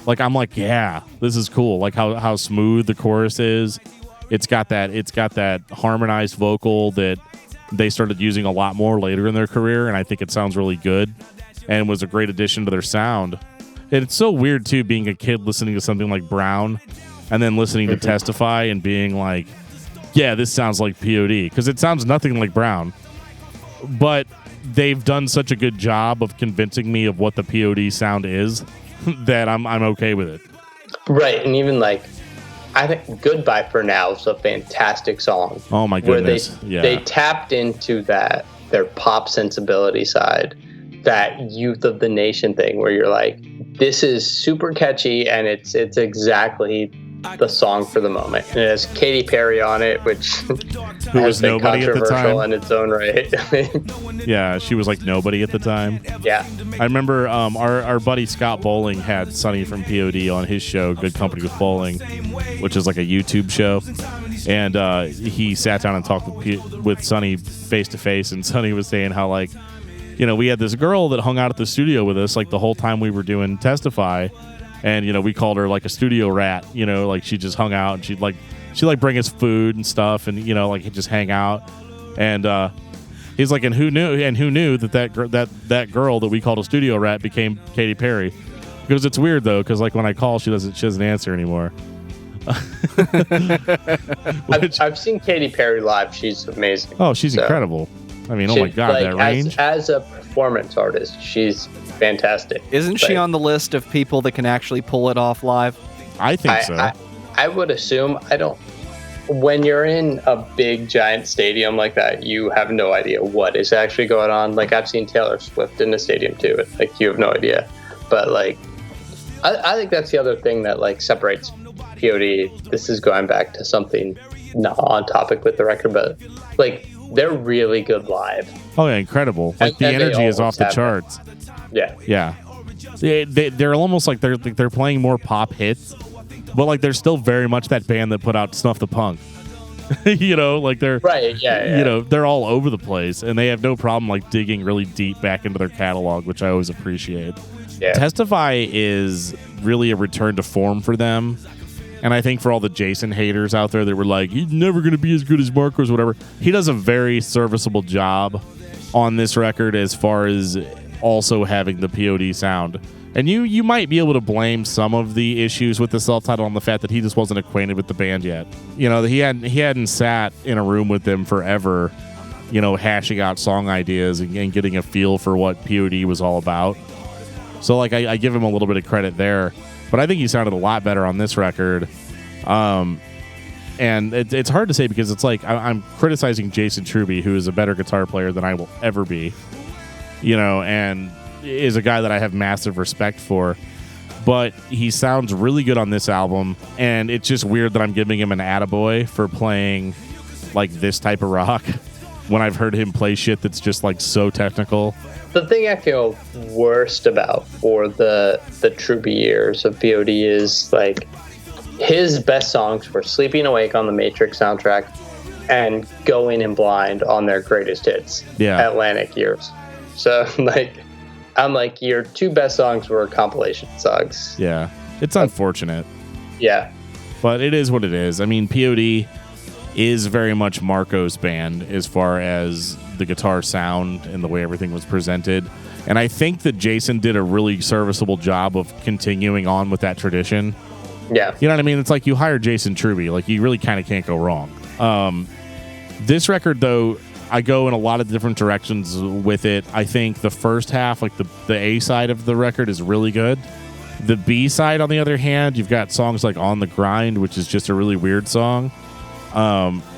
like I'm like, yeah, this is cool. Like how smooth the chorus is. It's got that harmonized vocal that they started using a lot more later in their career, and I think it sounds really good and was a great addition to their sound. And it's so weird, too, being a kid listening to something like Brown and then listening to Testify and being like, yeah, this sounds like P.O.D. because it sounds nothing like Brown. But they've done such a good job of convincing me of what the P.O.D. sound is that I'm okay with it. Right, and even like, I think Goodbye for Now is a fantastic song. Oh my goodness. Where they tapped into their pop sensibility side, that Youth of the Nation thing where you're like, this is super catchy and it's exactly the song for the moment. And it has Katy Perry on it, which who was nobody at the time in its own right. Yeah, she was like nobody at the time. Yeah. I remember our buddy Scott Bowling had Sonny from P.O.D. on his show, Good Company with Bowling, which is like a YouTube show. And he sat down and talked with Sonny face to face, and Sonny was saying how, like, you know, we had this girl that hung out at the studio with us like the whole time we were doing Testify. And, you know, we called her like a studio rat, you know, like she just hung out and she'd bring us food and stuff and, you know, like he'd just hang out. And he's like, and who knew that girl that we called a studio rat became Katy Perry? Because it's weird though, because like when I call, she doesn't answer anymore. I've seen Katy Perry live. She's amazing. Oh, she's incredible. I mean, oh my God, like, that range. As a performance artist, she's fantastic. Isn't she on the list of people that can actually pull it off live? I think so. I would assume. When you're in a big, giant stadium like that, you have no idea what is actually going on. Like, I've seen Taylor Swift in the stadium, too. Like, you have no idea. But, like, I think that's the other thing that, like, separates P.O.D. This is going back to something not on topic with the record, but, like, they're really good live. Oh, yeah, incredible. Like, the energy is off the charts. Yeah. Yeah. They're almost like they're playing more pop hits, but like they're still very much that band that put out Snuff the Punk. You know, like they're right. Yeah. You know, they're all over the place, and they have no problem like digging really deep back into their catalog, which I always appreciate. Yeah. Testify is really a return to form for them. And I think for all the Jason haters out there that were like, he's never going to be as good as Marcos or whatever, he does a very serviceable job on this record as far as also having the P.O.D. sound. And you might be able to blame some of the issues with the self-titled on the fact that he just wasn't acquainted with the band yet. You know, he hadn't sat in a room with them forever, you know, hashing out song ideas and getting a feel for what P.O.D. was all about. So, like, I give him a little bit of credit there. But I think he sounded a lot better on this record. And it's hard to say because it's like I'm criticizing Jason Truby, who is a better guitar player than I will ever be, you know, and is a guy that I have massive respect for. But he sounds really good on this album, and it's just weird that I'm giving him an attaboy for playing like this type of rock when I've heard him play shit that's just like so technical. The thing I feel worst about for the Truby years of P.O.D. is like his best songs were Sleeping Awake on the Matrix soundtrack and Going in Blind on their greatest hits, Atlantic years. So like, I'm like, your two best songs were compilation songs. Yeah, it's unfortunate. Yeah. But it is what it is. I mean, P.O.D. is very much Marco's band as far as the guitar sound and the way everything was presented. And I think that Jason did a really serviceable job of continuing on with that tradition. Yeah. You know what I mean? It's like you hire Jason Truby. Like, you really kind of can't go wrong. This record, though, I go in a lot of different directions with it. I think the first half, like the A side of the record, is really good. The B side, on the other hand, you've got songs like On the Grind, which is just a really weird song.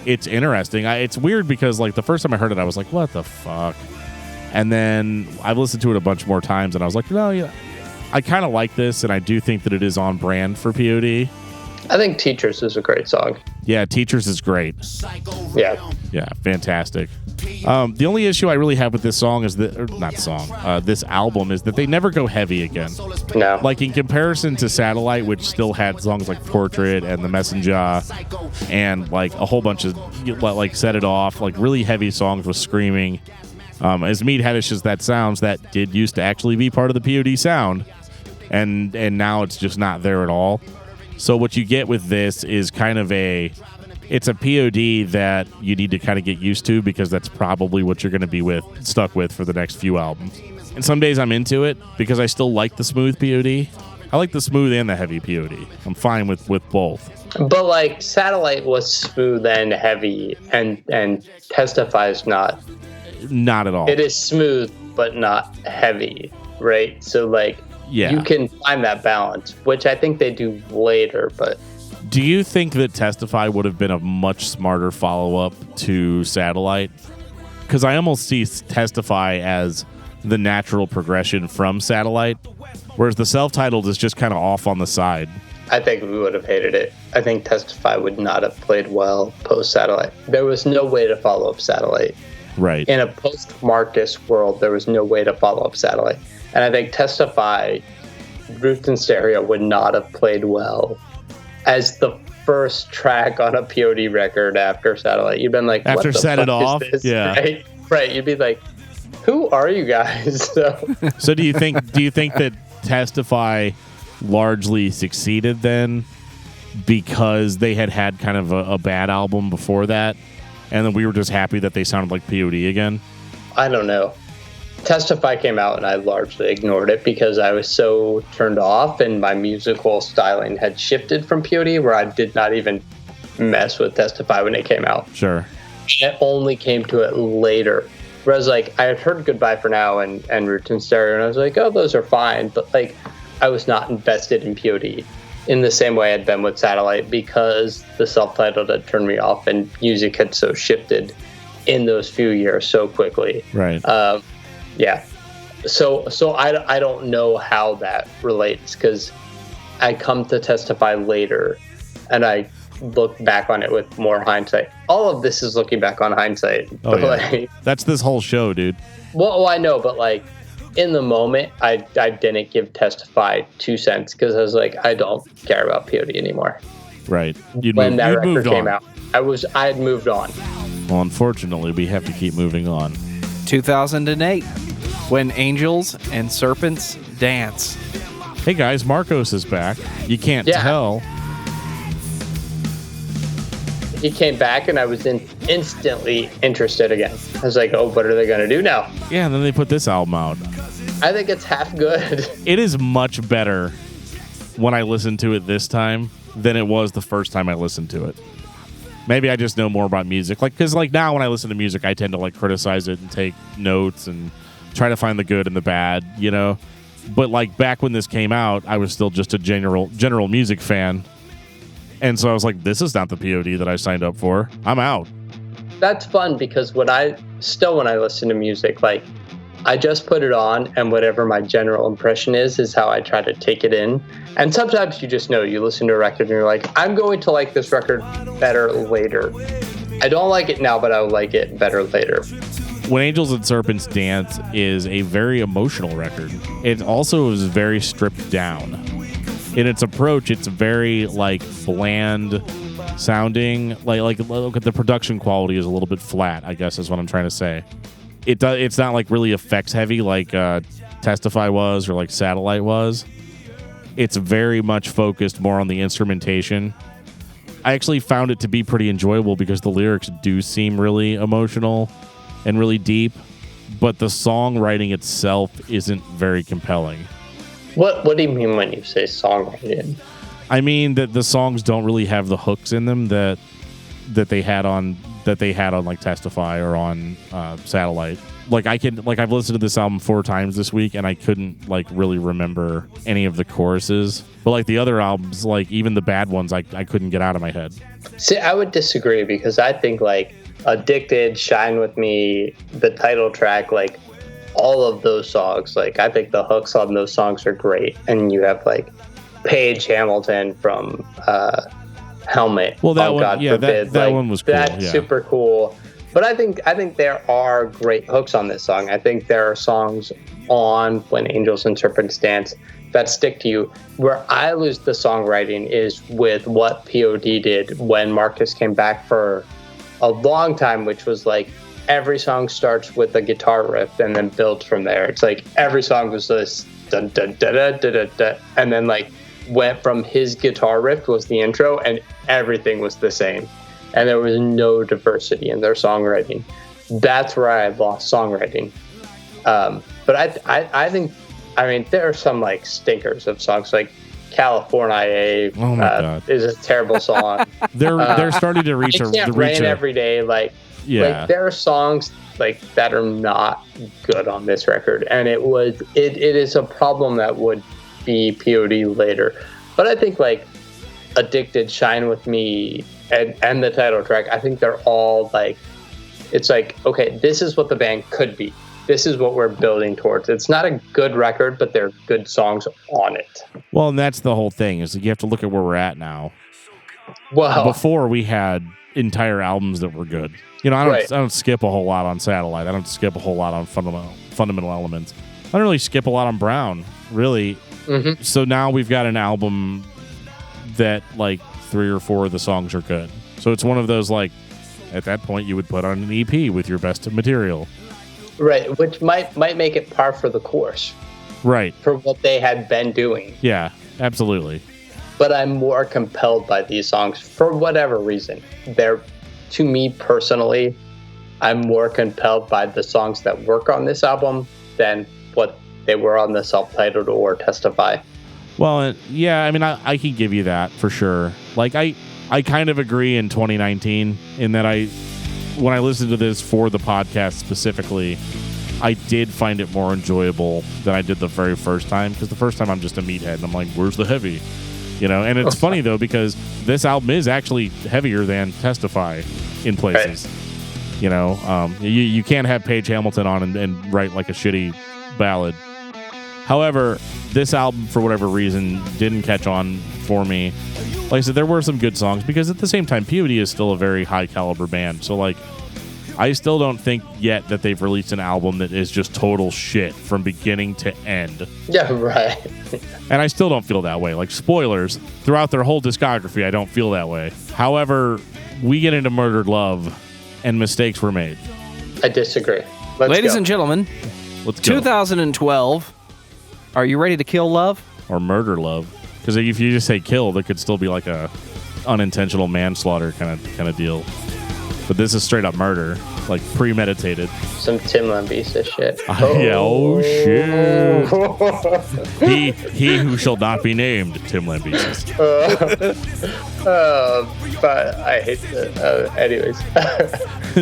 It's interesting. It's weird because like the first time I heard it, I was like, what the fuck? And then I've listened to it a bunch more times and I was like, no, yeah, I kind of like this, and I do think that it is on brand for P.O.D. I think Teachers is a great song. Yeah, Teachers is great. Yeah. Yeah, fantastic. The only issue I really have with this song is that, this album is that they never go heavy again. No. Like in comparison to Satellite, which still had songs like Portrait and The Messenger and like a whole bunch of like Set It Off, like really heavy songs with screaming. As meat headish as that sounds, that did used to actually be part of the P.O.D. sound, and now it's just not there at all. So what you get with this is kind of a it's a P.O.D. that you need to kind of get used to because that's probably what you're going to be stuck with for the next few albums. And some days I'm into it because I still like the smooth P.O.D. I like the smooth and the heavy P.O.D. I'm fine with both. But like Satellite was smooth and heavy, and Testify is not. Not at all. It is smooth but not heavy, right? So like you can find that balance, which I think they do later. But do you think that Testify would have been a much smarter follow-up to Satellite? Because I almost see Testify as the natural progression from Satellite, whereas the self-titled is just kind of off on the side. I think we would have hated it. I think Testify would not have played well post-Satellite. There was no way to follow up Satellite. Right. In a post-Marcus world, there was no way to follow up Satellite. And I think Testify, Roots in Stereo would not have played well as the first track on a P.O.D. record after Satellite. You've been like, after what the Set fuck It Off? is this? Yeah. Right. You'd be like, who are you guys? So do you think that Testify largely succeeded then because they had kind of a bad album before that, and then we were just happy that they sounded like P.O.D. again? I don't know. Testify came out and I largely ignored it because I was so turned off and my musical styling had shifted from P.O.D. where I did not even mess with Testify when it came out. Sure. It only came to it later. Whereas like I had heard Goodbye for Now and Roots in Stereo and I was like, oh, those are fine. But like I was not invested in P.O.D. in the same way I'd been with Satellite because the self-titled had turned me off and music had so shifted in those few years so quickly. Right. Yeah. So I don't know how that relates because I come to Testify later and I look back on it with more hindsight. All of this is looking back on hindsight. Oh, yeah. Like, that's this whole show, dude. Well, I know, but like in the moment, I didn't give Testify 2 cents because I was like, I don't care about P.O.D. anymore. Right. When that record came out, I had moved on. Well, unfortunately, we have to keep moving on. 2008, When Angels and Serpents Dance. Hey guys, Marcos is back. You can't tell. He came back and I was instantly interested again. I was like, oh, what are they going to do now? Yeah, and then they put this album out. I think it's half good. It is much better when I listen to it this time than it was the first time I listened to it. Maybe I just know more about music. Like, because like now when I listen to music, I tend to like criticize it and take notes and try to find the good and the bad, you know? But like back when this came out, I was still just a general music fan. And so I was like, this is not the P.O.D. that I signed up for. I'm out. That's fun because when I listen to music, like I just put it on and whatever my general impression is how I try to take it in. And sometimes you just know, you listen to a record and you're like, I'm going to like this record better later. I don't like it now, but I'll like it better later. When Angels and Serpents Dance is a very emotional record. It also is very stripped down. In its approach, it's very like bland sounding. Like look at the production quality is a little bit flat, I guess is what I'm trying to say. It's not like really effects heavy like Testify was or like Satellite was. It's very much focused more on the instrumentation. I actually found it to be pretty enjoyable because the lyrics do seem really emotional and really deep, but the songwriting itself isn't very compelling. What do you mean when you say songwriting? I mean that the songs don't really have the hooks in them that they had on like Testify or on Satellite. Like I've listened to this album 4 times this week and I couldn't like really remember any of the choruses. But like the other albums, like even the bad ones, I couldn't get out of my head. See, I would disagree because I think like Addicted, Shine With Me, the title track, like all of those songs, like I think the hooks on those songs are great. And you have like Paige Hamilton from Helmet. Well, that one, God yeah, forbid. that like, one was cool. That's yeah. super cool. But I think there are great hooks on this song. I think there are songs on When Angels and Serpents Dance that stick to you. Where I lose the songwriting is with what P.O.D. did when Marcus came back for a long time, which was like every song starts with a guitar riff and then builds from there. It's like every song was this dun dun da da da da da, and then like went from his guitar riff was the intro and everything was the same. and there was no diversity in their songwriting. That's where I lost songwriting. But I think, I mean, there are some like stinkers of songs, like California is a terrible song. They're starting to reach rain every day. Like there are songs like that are not good on this record, and it is a problem that would be P.O.D. later. But I think like Addicted, Shine With Me, and the title track, I think they're all like, it's like, okay, this is what the band could be. This is what we're building towards. It's not a good record, but there are good songs on it. Well, and that's the whole thing, is that you have to look at where we're at now. Well, before we had entire albums that were good. You know, I don't skip a whole lot on Satellite. I don't skip a whole lot on Fundamental Elements. I don't really skip a lot on Brown, really. Mm-hmm. So now we've got an album that like 3 or 4 of the songs are good. So it's one of those, like, at that point you would put on an EP with your best material. Right, which might make it par for the course. Right. For what they had been doing. Yeah, absolutely. But I'm more compelled by these songs for whatever reason. To me personally, I'm more compelled by the songs that work on this album than what they were on the self-titled or Testify. Well, yeah, I mean, I can give you that for sure. Like, I kind of agree in 2019 in that when I listened to this for the podcast specifically, I did find it more enjoyable than I did the very first time, because the first time I'm just a meathead and I'm like, where's the heavy? You know, and it's funny though, because this album is actually heavier than Testify in places. Right. You know, you can't have Paige Hamilton on and write like a shitty ballad. However, this album, for whatever reason, didn't catch on for me. Like I said, there were some good songs, because at the same time, P.O.D. is still a very high caliber band. So, like, I still don't think yet that they've released an album that is just total shit from beginning to end. Yeah, right. And I still don't feel that way. Like, spoilers, throughout their whole discography, I don't feel that way. However, we get into Murdered Love, and mistakes were made. I disagree. Ladies and gentlemen, let's go. 2012. Are you ready to kill love? Or murder love? Because if you just say kill, that could still be like a unintentional manslaughter kind of deal. But this is straight up murder, like premeditated. Some Tim Lambesis shit. Yeah, oh shit. he who shall not be named, Tim Lambesis. But I hate it. Anyways.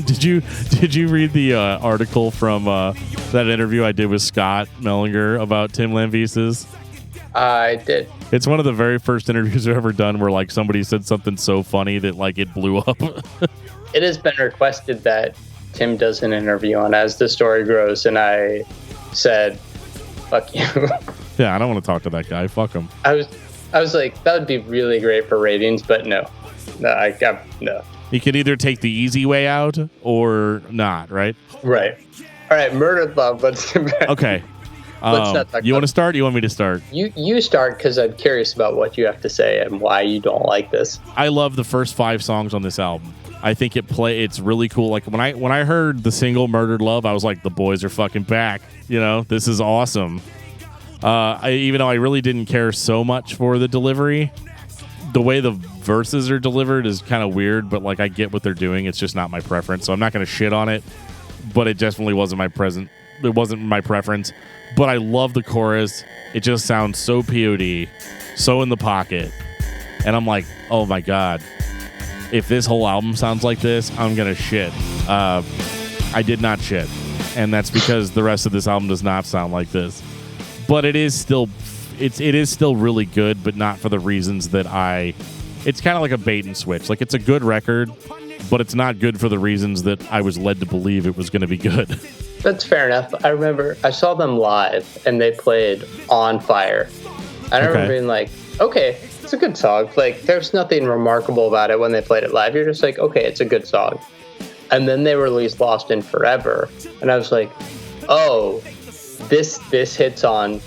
Did you read the article from that interview I did with Scott Mellinger about Tim Lambesis? I did. It's one of the very first interviews I've ever done where like somebody said something so funny that like it blew up. It has been requested that Tim does an interview on As the Story Grows, and I said, fuck you. Yeah, I don't want to talk to that guy. Fuck him. I was like, that would be really great for ratings, but no. No. You can either take the easy way out or not, right? Right. All right, Murdered Love. Let's get back. Okay. You want to start? Or you want me to start? You start, because I'm curious about what you have to say and why you don't like this. I love the first 5 songs on this album. I think it's really cool. Like when I heard the single Murdered Love, I was like, the boys are fucking back. You know, this is awesome. Even though I really didn't care so much for the delivery, the way the verses are delivered is kind of weird, but like I get what they're doing. It's just not my preference, so I'm not going to shit on it. But it definitely wasn't my preference. But I love the chorus. It just sounds so P.O.D, so in the pocket, and I'm like, oh my god. If this whole album sounds like this, I'm going to shit. I did not shit. And that's because the rest of this album does not sound like this. But it is still really good, but not for the reasons that it's kind of like a bait and switch. Like, it's a good record, but it's not good for the reasons that I was led to believe it was going to be good. That's fair enough. I remember I saw them live, and they played On Fire. I remember being like, okay, it's a good song. Like, there's nothing remarkable about it when they played it live. You're just like, okay, it's a good song. And then they released Lost in Forever, and I was like, oh, this hits on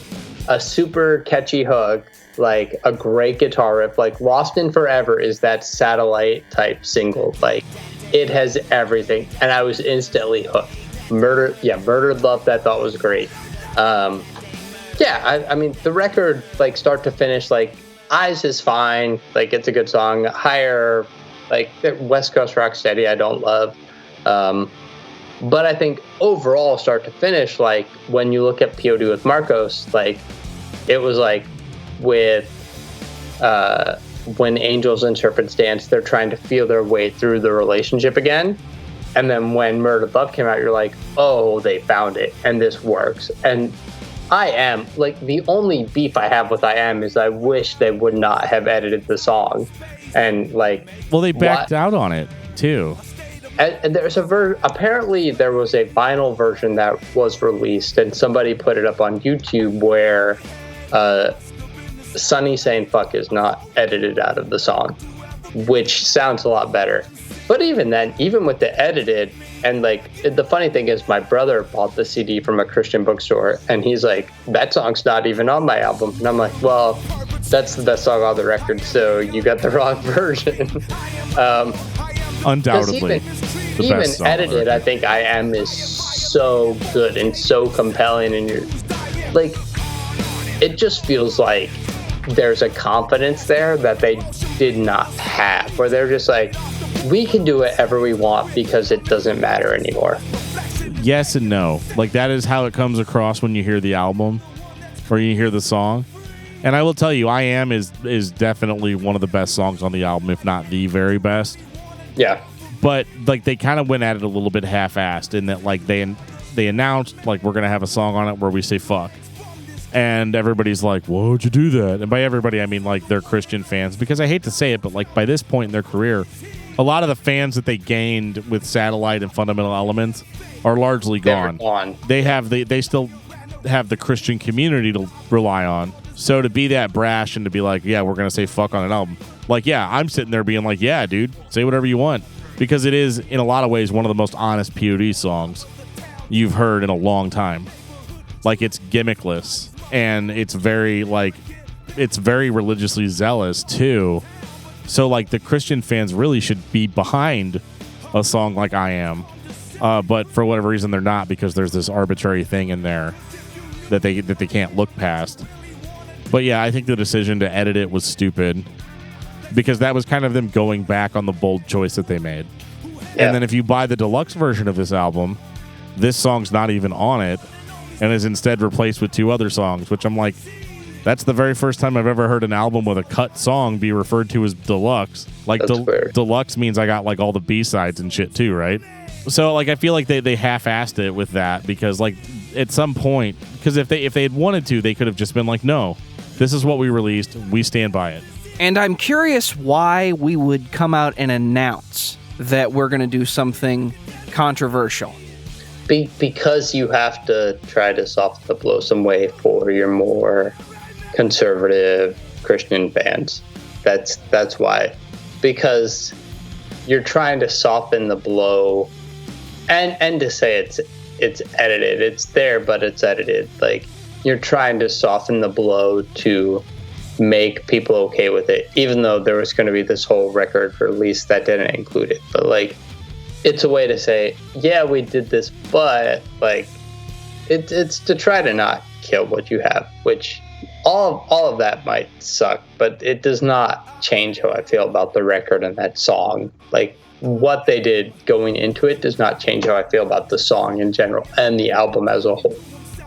a super catchy hook, like a great guitar riff. Like, Lost in Forever is that Satellite type single. Like, it has everything, and I was instantly hooked. Murdered Love, that I thought was great. I mean, the record, like, start to finish, like, Eyes is fine. Like, it's a good song. Higher, Like West Coast Rocksteady, I don't love. But I think overall, start to finish, like when you look at P.O.D. with Marcos, like it was like with when Angels and Serpents Dance, they're trying to feel their way through the relationship again. And then when Murder Love came out, you're like, oh, they found it and this works. And I Am, like, the only beef I have with I Am is I wish they would not have edited the song. And like, well, they backed out on it too. And there's apparently there was a vinyl version that was released, and somebody put it up on YouTube where Sonny saying fuck is not edited out of the song, which sounds a lot better. But even then, even with the edited, and like the funny thing is my brother bought the CD from a Christian bookstore, and he's like, that song's not even on my album. And I'm like, well, that's the best song on the record, so you got the wrong version. Undoubtedly. Even edited, I think I Am is so good and so compelling, and you're like, it just feels like there's a confidence there that they did not have, where they're just like, we can do whatever we want because it doesn't matter anymore. Yes and no. Like, that is how it comes across when you hear the album or you hear the song. And I will tell you, I Am is definitely one of the best songs on the album, if not the very best. Yeah. But like, they kind of went at it a little bit half-assed in that, like, they announced, like, we're going to have a song on it where we say fuck. And everybody's like, why would you do that? And by everybody, I mean, like, they're Christian fans. Because I hate to say it, but, like, by this point in their career, a lot of the fans that they gained with Satellite and Fundamental Elements are largely gone. They still have the Christian community to rely on. So to be that brash and to be like, yeah, we're going to say fuck on an album. Like, yeah, I'm sitting there being like, yeah, dude, say whatever you want. Because it is, in a lot of ways, one of the most honest P.O.D. songs you've heard in a long time. Like, it's gimmickless. And it's very, like, it's very religiously zealous, too. So, like, the Christian fans really should be behind a song like I Am. But for whatever reason, they're not, because there's this arbitrary thing in there that they can't look past. But, yeah, I think the decision to edit it was stupid, because that was kind of them going back on the bold choice that they made. Yeah. And then if you buy the deluxe version of this album, this song's not even on it, and is instead replaced with two other songs, which I'm like, that's the very first time I've ever heard an album with a cut song be referred to as deluxe. Like, deluxe means I got, like, all the B-sides and shit too, right? So, like, I feel like they half-assed it with that, because, like, at some point, because if they had wanted to, they could have just been like, no, this is what we released, we stand by it. And I'm curious why we would come out and announce that we're going to do something controversial. Because you have to try to soften the blow some way for your more conservative Christian fans. That's why. Because you're trying to soften the blow, and to say it's edited. It's there, but it's edited. Like, you're trying to soften the blow to make people okay with it, even though there was going to be this whole record release that didn't include it. But, like, it's a way to say, yeah, we did this, but, like, it's to try to not kill what you have, which all of that might suck, but it does not change how I feel about the record and that song. Like, what they did going into it does not change how I feel about the song in general and the album as a whole.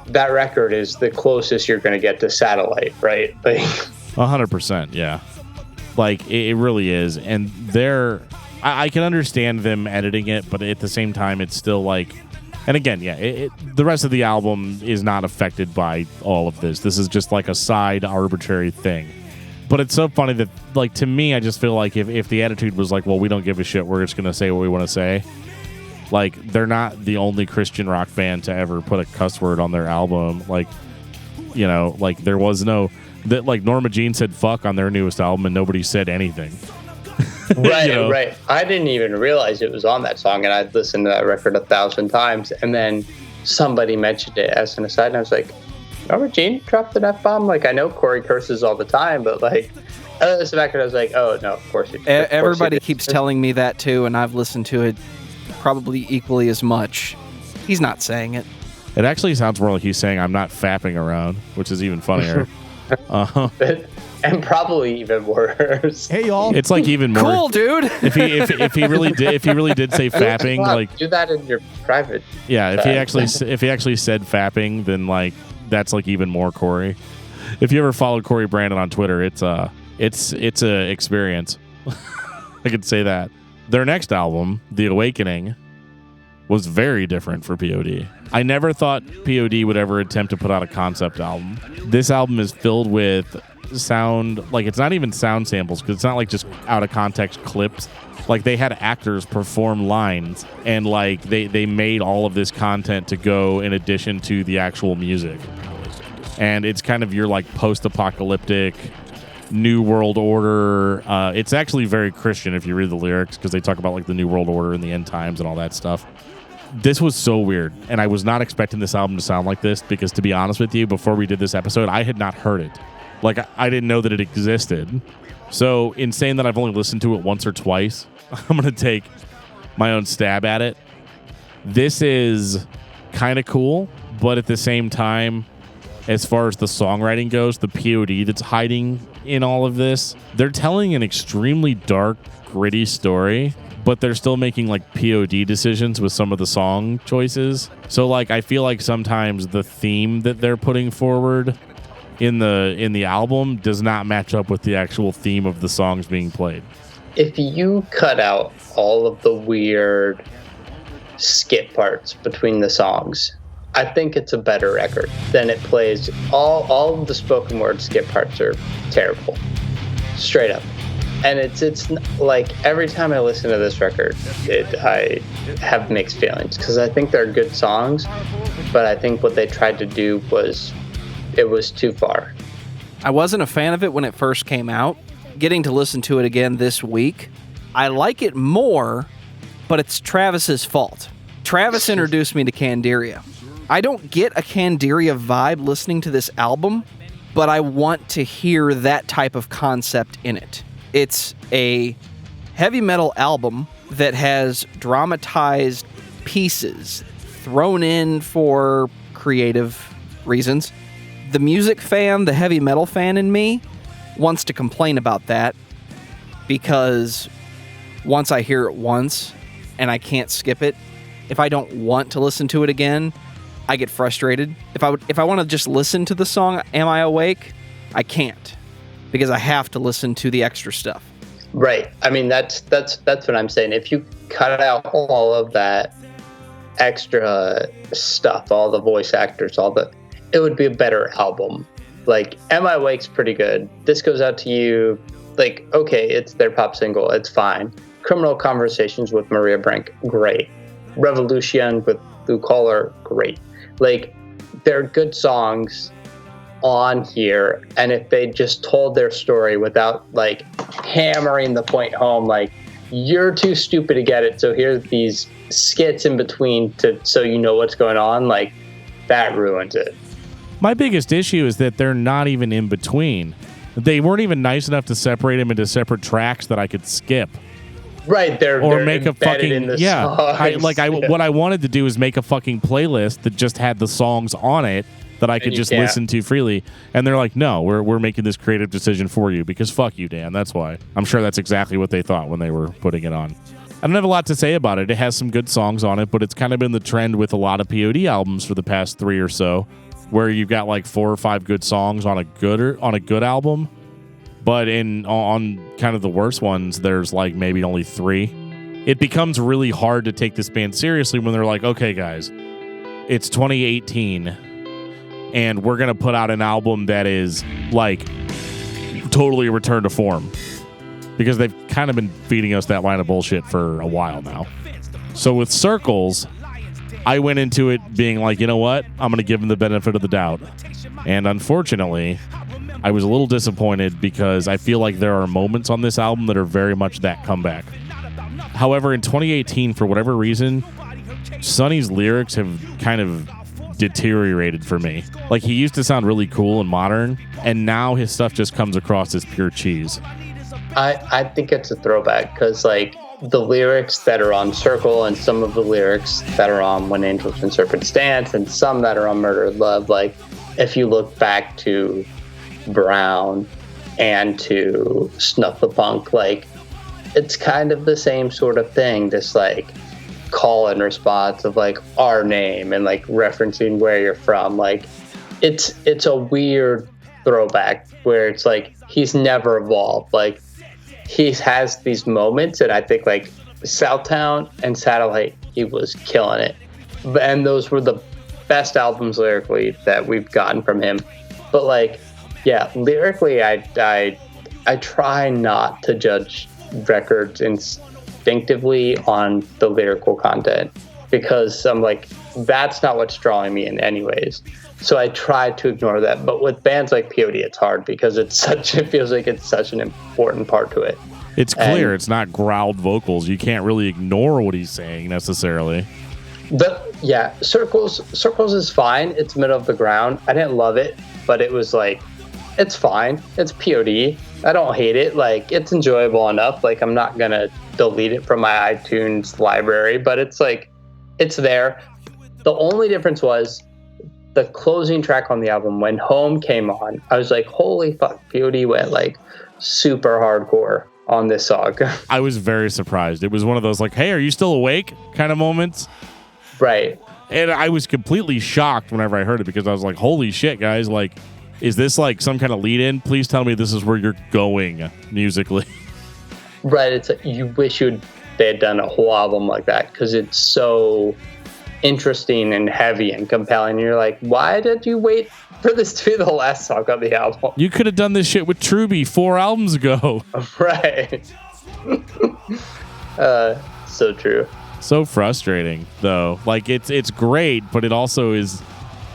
That record is the closest you're going to get to Satellite, right? Like, 100%, yeah. Like, it really is. And I can understand them editing it, but at the same time, it's still like, and again, yeah, the rest of the album is not affected by all of this. This is just like a side arbitrary thing. But it's so funny that, like, to me, I just feel like if the attitude was like, well, we don't give a shit, we're just going to say what we want to say. Like, they're not the only Christian rock band to ever put a cuss word on their album. Like, you know, like, there was no, that, like, Norma Jean said fuck on their newest album and nobody said anything. Right, you know? Right. I didn't even realize it was on that song, and I'd listened to that record 1,000 times, and then somebody mentioned it as an aside, and I was like, Norma Jean dropped an F-bomb? Like, I know Corey curses all the time, but, like, I listened to that, and I was like, oh, no, of course it did. Everybody keeps telling me that, too, and I've listened to it probably equally as much. He's not saying it. It actually sounds more like he's saying, I'm not fapping around, which is even funnier. And probably even worse. Hey, y'all. It's like even more Cool, dude. if he really did say fapping, like do that in your private. yeah, if he actually said fapping, then like that's like even more Corey. If you ever followed Corey Brandon on Twitter, it's a experience. I could say that. Their next album, The Awakening, was very different for P.O.D. I never thought P.O.D. would ever attempt to put out a concept album. This album is filled with sound, like it's not even sound samples, because it's not like just out of context clips. Like they had actors perform lines, and like they made all of this content to go in addition to the actual music. And it's kind of your like post-apocalyptic New World Order. It's actually very Christian if you read the lyrics, because they talk about like the New World Order and the end times and all that stuff. This was so weird, and I was not expecting this album to sound like this, because to be honest with you, before we did this episode, I had not heard it. Like, I didn't know that it existed. So in saying that I've only listened to it once or twice, I'm going to take my own stab at it. This is kind of cool, but at the same time, as far as the songwriting goes, the P.O.D. that's hiding in all of this, they're telling an extremely dark, gritty story, but they're still making like P.O.D. decisions with some of the song choices. So like I feel like sometimes the theme that they're putting forward in the album does not match up with the actual theme of the songs being played. If you cut out all of the weird skip parts between the songs, I think it's a better record than it plays. All of the spoken word skip parts are terrible, straight up. And it's like every time I listen to this record, I have mixed feelings, because I think they're good songs, but I think what they tried to do was too far. I wasn't a fan of it when it first came out. Getting to listen to it again this week, I like it more, but it's Travis's fault. Travis introduced me to Candiria. I don't get a Candiria vibe listening to this album, but I want to hear that type of concept in it. It's a heavy metal album that has dramatized pieces thrown in for creative reasons. The music fan, the heavy metal fan in me, wants to complain about that, because once I hear it once and I can't skip it, if I don't want to listen to it again, I get frustrated. If I want to just listen to the song Am I Awake, I can't, because I have to listen to the extra stuff. Right. I mean, that's what I'm saying. If you cut out all of that extra stuff, all the voice actors, it would be a better album. Like, Am I Awake's pretty good. This Goes Out to You, like, okay, it's their pop single, it's fine. Criminal Conversations with Maria Brink, great. Revolution with Lou Kohler, great. Like, they're good songs on here, and if they just told their story without like hammering the point home, like, you're too stupid to get it, so here's these skits in between so you know what's going on, like, that ruins it. My biggest issue is that they're not even in between. They weren't even nice enough to separate them into separate tracks that I could skip. Right, they're make a fucking in the songs. songs. What I wanted to do is make a fucking playlist that just had the songs on it that I could just listen to freely. And they're like, no, we're making this creative decision for you, because fuck you, Dan. That's why. I'm sure that's exactly what they thought when they were putting it on. I don't have a lot to say about it. It has some good songs on it, but it's kind of been the trend with a lot of P.O.D. albums for the past 3 or so, where you've got like 4 or 5 good songs on a good album, but on kind of the worst ones, there's like maybe only 3. It becomes really hard to take this band seriously when they're like, okay, guys, it's 2018. And we're going to put out an album that is like totally a return to form, because they've kind of been feeding us that line of bullshit for a while now. So with Circles, I went into it being like, you know what? I'm going to give them the benefit of the doubt. And unfortunately, I was a little disappointed, because I feel like there are moments on this album that are very much that comeback. However, in 2018, for whatever reason, Sonny's lyrics have kind of deteriorated for me. Like, he used to sound really cool and modern, and now his stuff just comes across as pure cheese. I think it's a throwback, because like the lyrics that are on Circle, and some of the lyrics that are on When Angels and Serpents Dance, and some that are on Murdered Love, like, if you look back to Brown and to Snuff the Punk. Like, it's kind of the same sort of thing, this like call and response of like our name and like referencing where you're from. Like, it's a weird throwback where it's like he's never evolved. Like, he has these moments, and I think like Southtown and Satellite, he was killing it, and those were the best albums lyrically that we've gotten from him. But like, yeah, lyrically, I try not to judge records instinctively on the lyrical content, because I'm like, that's not what's drawing me in anyways. So I try to ignore that. But with bands like P.O.D, it's hard because it feels like it's such an important part to it. It's clear it's not growled vocals. You can't really ignore what he's saying necessarily. Circles is fine. It's middle of the ground. I didn't love it, but it was like, it's fine. It's P.O.D. I don't hate it. Like, it's enjoyable enough. Like, I'm not gonna delete it from my iTunes library, but it's like, it's there. The only difference was the closing track on the album. When Home came on, I was like, holy fuck, P.O.D went like super hardcore on this song. I was very surprised. It was one of those like, hey, are you still awake kind of moments. Right. And I was completely shocked whenever I heard it, because I was like, holy shit, guys. Like, is this like some kind of lead in? Please tell me this is where you're going musically. Right. It's like, you wish they had done a whole album like that, because it's so interesting and heavy and compelling. You're like, why did you wait for this to be the last song on the album? You could have done this shit with Truby 4 albums ago. Right. So true. So frustrating, though. Like, it's great, but it also is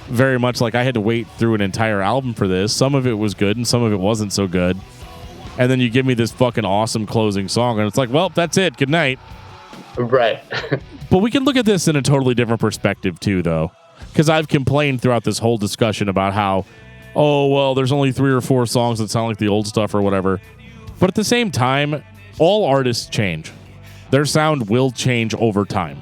very much like I had to wait through an entire album for this. Some of it was good and some of it wasn't so good. And then you give me this fucking awesome closing song, and it's like, well, that's it. Good night. Right. But we can look at this in a totally different perspective, too, though. Because I've complained throughout this whole discussion about how, oh, well, there's only 3 or 4 songs that sound like the old stuff or whatever. But at the same time, all artists change. Their sound will change over time.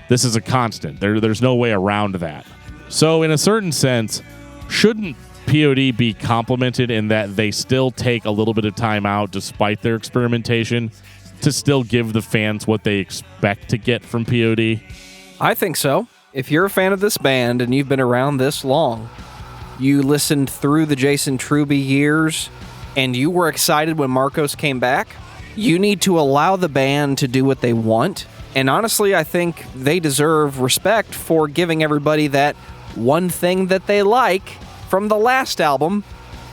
This is a constant. There's no way around that. So in a certain sense, shouldn't P.O.D be complimented in that they still take a little bit of time out despite their experimentation to still give the fans what they expect to get from P.O.D? I think so. If you're a fan of this band and you've been around this long, you listened through the Jason Truby years, and you were excited when Marcos came back, you need to allow the band to do what they want. And honestly, I think they deserve respect for giving everybody that one thing that they like from the last album.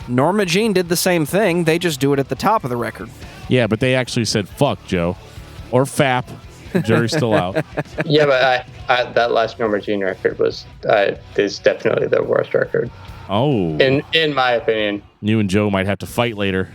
Norma Jean did the same thing. They just do it at the top of the record. Yeah, but they actually said, fuck, Joe. Or FAP. Jury's still out. Yeah, but that last Norma Jean record is definitely their worst record. Oh. In my opinion. You and Joe might have to fight later.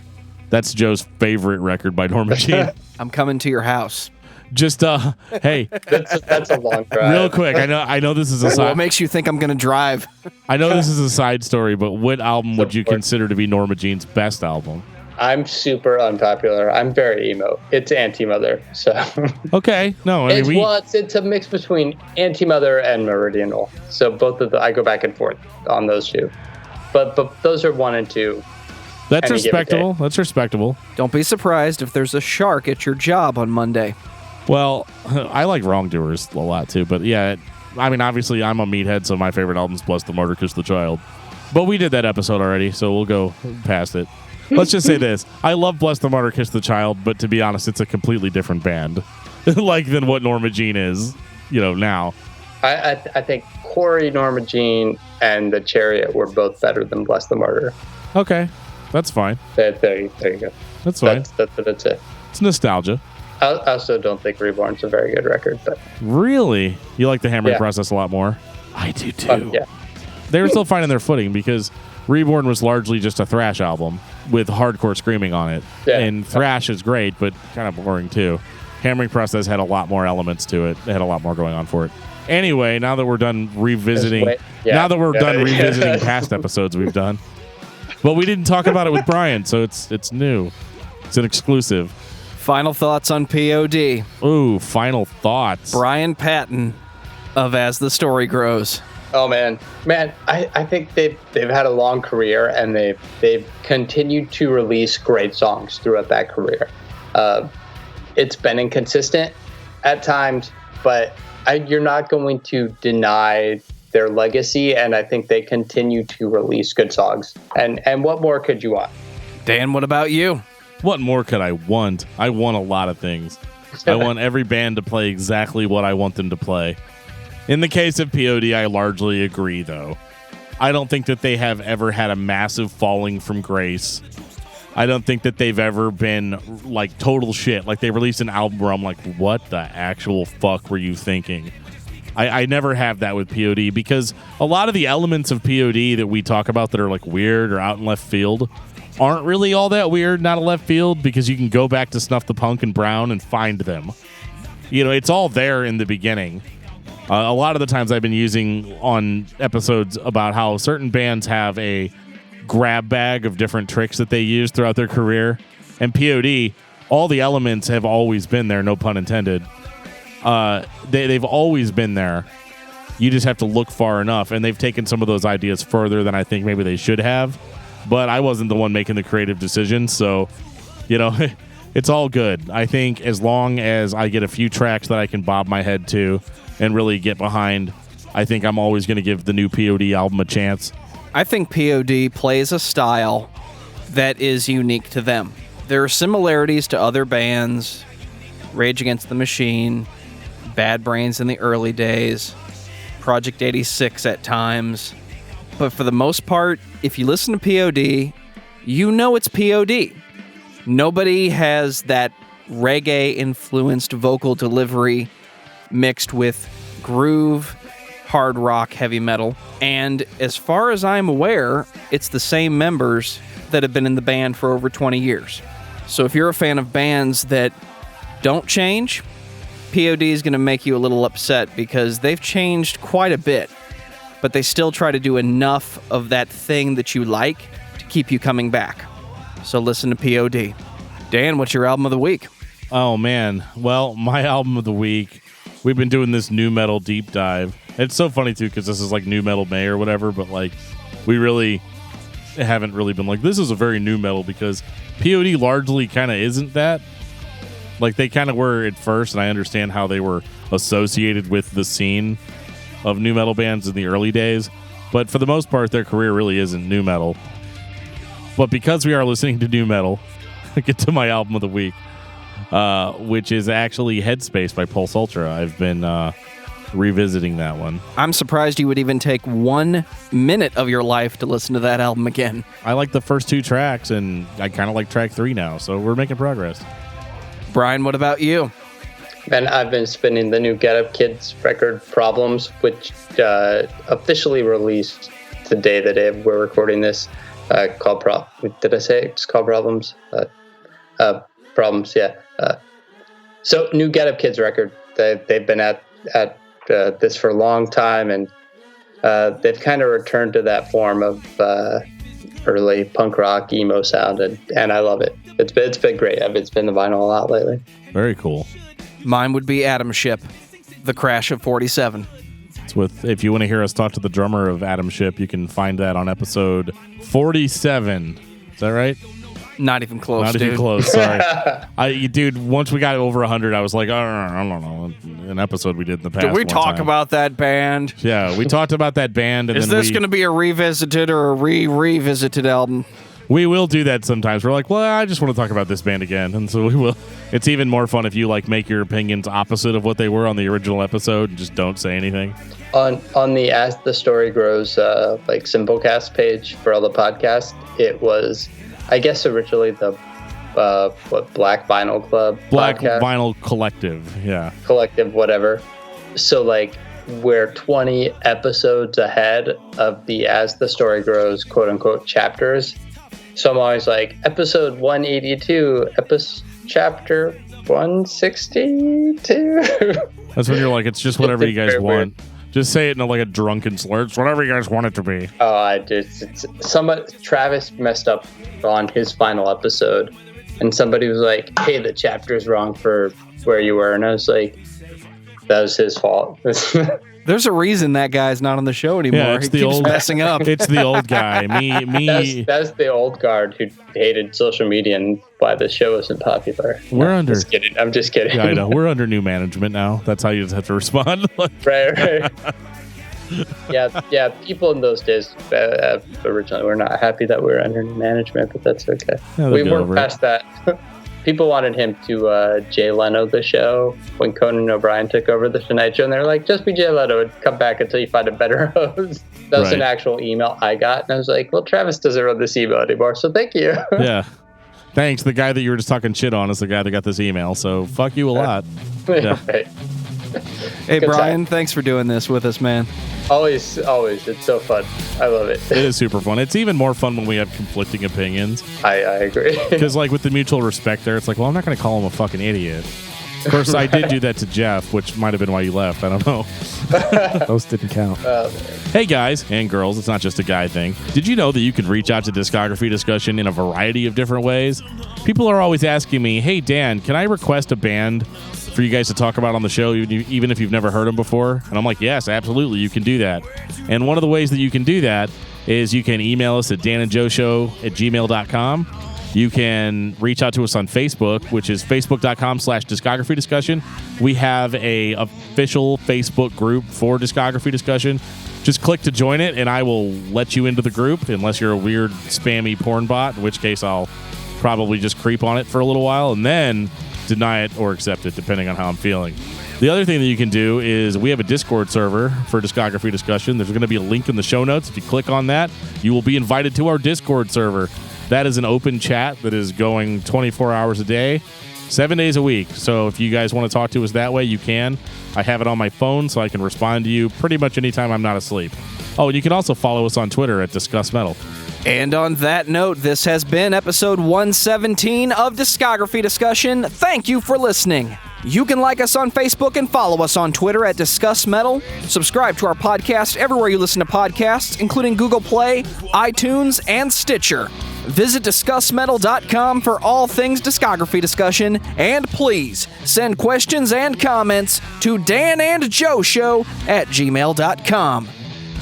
That's Joe's favorite record by Norma Jean. I'm coming to your house. Just, hey. That's a long drive. Real quick, I know this is a side. What makes you think I'm going to drive? I know this is a side story, but what album would you consider to be Norma Jean's best album? I'm super unpopular. I'm very emo. It's Anti-Mother. So. Okay. No, I mean, it's a mix between Anti-Mother and Meridional. So both of I go back and forth on those two. But those are 1 and 2. That's respectable. That's respectable. Don't be surprised if there's a shark at your job on Monday. Well, I like Wrongdoers a lot too, but yeah, I mean, obviously I'm a meathead, so my favorite album's Bless the Martyr, Kiss the Child. But we did that episode already, so we'll go past it. Let's just say this. I love Bless the Martyr, Kiss the Child, but to be honest, it's a completely different band like than what Norma Jean is, now. I think Corey, Norma Jean, and The Chariot were both better than Bless the Martyr. Okay. That's fine. There you go. That's fine. That's it. It's nostalgia. I also don't think Reborn's a very good record. But really? You like the hammering process a lot more? I do too. Yeah. They were still finding their footing because Reborn was largely just a thrash album with hardcore screaming on it. Yeah. And thrash is great, but kind of boring too. Hammering Process had a lot more elements to it. It had a lot more going on for it. Anyway, now that we're done revisiting, revisiting past episodes we've done, but we didn't talk about it with Bryan, so it's new. It's an exclusive. Final thoughts on P.O.D. Ooh, final thoughts. Bryan Patton of As the Story Grows. Oh man, I think they've had a long career, and they've continued to release great songs throughout that career. It's been inconsistent at times, but you're not going to deny their legacy, and I think they continue to release good songs. And what more could you want? Dan, what about you? What more could I want? I want a lot of things. I want every band to play exactly what I want them to play. In the case of P.O.D., I largely agree, though. I don't think that they have ever had a massive falling from grace. I don't think that they've ever been, like, total shit. Like, they released an album where I'm like, what the actual fuck were you thinking? I never have that with P.O.D. because a lot of the elements of P.O.D. that we talk about that are, like, weird or out in left field aren't really all that weird, not a left field, because you can go back to Snuff the Punk and Brown and find them. You know, it's all there in the beginning. A lot of the times I've been using on episodes about how certain bands have a grab bag of different tricks that they use throughout their career. And P.O.D., all the elements have always been there, no pun intended. They've always been there. You just have to look far enough. And they've taken some of those ideas further than I think maybe they should have. But I wasn't the one making the creative decision. So, you know, it's all good. I think as long as I get a few tracks that I can bob my head to and really get behind, I think I'm always going to give the new P.O.D. album a chance. I think P.O.D. plays a style that is unique to them. There are similarities to other bands, Rage Against the Machine, Bad Brains in the early days, Project 86 at times. But for the most part, if you listen to P.O.D., you know it's P.O.D. Nobody has that reggae-influenced vocal delivery mixed with groove, hard rock, heavy metal. And as far as I'm aware, it's the same members that have been in the band for over 20 years. So if you're a fan of bands that don't change, P.O.D. is going to make you a little upset because they've changed quite a bit, but they still try to do enough of that thing that you like to keep you coming back. So listen to P.O.D. Dan, what's your album of the week? Oh, man. Well, my album of the week, we've been doing this new metal deep dive. It's so funny, too, because this is like New Metal May or whatever, but like we really haven't really been like, this is a very new metal, because P.O.D. largely kind of isn't that. Like, they kind of were at first, and I understand how they were associated with the scene of new metal bands in the early days. But for the most part, their career really isn't new metal. But because we are listening to new metal, I get to my album of the week, which is actually Headspace by Pulse Ultra. I've been revisiting that one. I'm surprised you would even take 1 minute of your life to listen to that album again. I like the first 2 tracks, and I kind of like track 3 now, so we're making progress. Brian, what about you? And I've been spinning the new Get Up Kids record, Problems, which officially released the day that we're recording this. Called Did I say it's called Problems? Problems, yeah. So new Get Up Kids record. They've been at this for a long time, and they've kind of returned to that form of early punk rock emo sound, and I love it. It's been great. I've been spinning the vinyl a lot lately. Very cool. Mine would be Atomship, The Crash of 47. It's with, if you want to hear us talk to the drummer of Atomship, you can find that on episode 47. Is that right? Not even close, Not even close, sorry. Dude, once we got over 100, I was like, I don't know, an episode we did in the past. Did we talk about that band? Yeah, we talked about that band. And Is this going to be a revisited or a revisited album? We will do that sometimes. We're like, well, I just want to talk about this band again, and so we will. It's even more fun if you like make your opinions opposite of what they were on the original episode and just don't say anything. On the As the Story Grows like Simplecast page for all the podcasts, it was, I guess, originally the Black Vinyl Club Black podcast? Vinyl Collective, yeah. Collective, whatever. So like we're 20 episodes ahead of the As the Story Grows quote unquote chapters. So I'm always like, episode 182, chapter 162. That's when you're like, it's just whatever you guys want. Just say it in like a drunken slur. It's whatever you guys want it to be. Oh, Travis messed up on his final episode, and somebody was like, hey, the chapter's wrong for where you were. And I was like, that was his fault. There's a reason that guy's not on the show anymore. Yeah, it's he the keeps old messing up. It's the old guy. Me. That's the old guard who hated social media and why the show wasn't popular. I'm just kidding. Yeah, I know. We're under new management now. That's how you just have to respond. Right. Yeah. People in those days originally were not happy that we were under new management, but that's okay. Yeah, we weren't past that. People wanted him to Jay Leno the show when Conan O'Brien took over the Tonight Show, and they're like, just be Jay Leno and come back until you find a better host. That was an actual email I got, and I was like, well, Travis doesn't run this email anymore, so thank you. Yeah. Thanks. The guy that you were just talking shit on is the guy that got this email, so fuck you a lot. Yeah. Right. Hey, Good Bryan, time. thanks for doing this with us, man. Always. It's so fun. I love it. It is super fun. It's even more fun when we have conflicting opinions. I agree. Because, like, with the mutual respect there, it's like, well, I'm not going to call him a fucking idiot. Of course, I did do that to Jeff, which might have been why you left. I don't know. Those didn't count. Hey, guys and girls, it's not just a guy thing. Did you know that you can reach out to Discography Discussion in a variety of different ways? People are always asking me, hey, Dan, can I request a band for you guys to talk about on the show, even if you've never heard them before? And I'm like, yes, absolutely, you can do that. And one of the ways that you can do that is you can email us at danandjoeshow@gmail.com. You can reach out to us on Facebook, which is facebook.com/discography discussion. We have a official Facebook group for Discography Discussion. Just click to join it, and I will let you into the group, unless you're a weird, spammy porn bot, in which case I'll probably just creep on it for a little while, and then deny it or accept it, depending on how I'm feeling. The other thing that you can do is we have a Discord server for Discography Discussion. There's going to be a link in the show notes. If you click on that, you will be invited to our Discord server. That is an open chat that is going 24 hours a day, 7 days a week. So if you guys want to talk to us that way, you can. I have it on my phone, so I can respond to you pretty much anytime I'm not asleep. Oh, and you can also follow us on Twitter at discussmetal. And on that note, this has been episode 117 of Discography Discussion. Thank you for listening. You can like us on Facebook and follow us on Twitter at discussmetal. Subscribe to our podcast everywhere you listen to podcasts, including Google Play, iTunes, and Stitcher. Visit discussmetal.com for all things Discography Discussion, and please send questions and comments to danandjoeshow@gmail.com.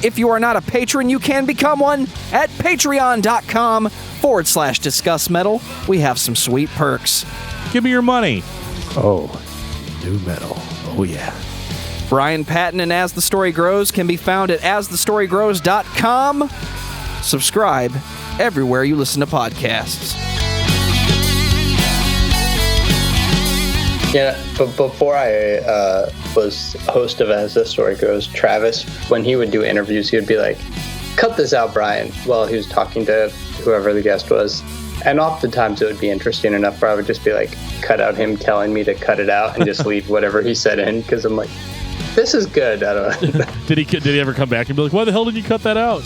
If you are not a patron, you can become one at patreon.com/discussmetal. We have some sweet perks. Give me your money. Oh, new metal. Oh, yeah. Bryan Patton and As the Story Grows can be found at asthestorygrows.com. Subscribe everywhere you listen to podcasts. Yeah, but before I was host of As the Story Goes, Travis, when he would do interviews, he would be like, cut this out, Bryan, while he was talking to whoever the guest was. And oftentimes it would be interesting enough where I would just be like, cut out him telling me to cut it out and just leave whatever he said in, because I'm like, this is good. I don't know. Did he ever come back and be like, why the hell did you cut that out?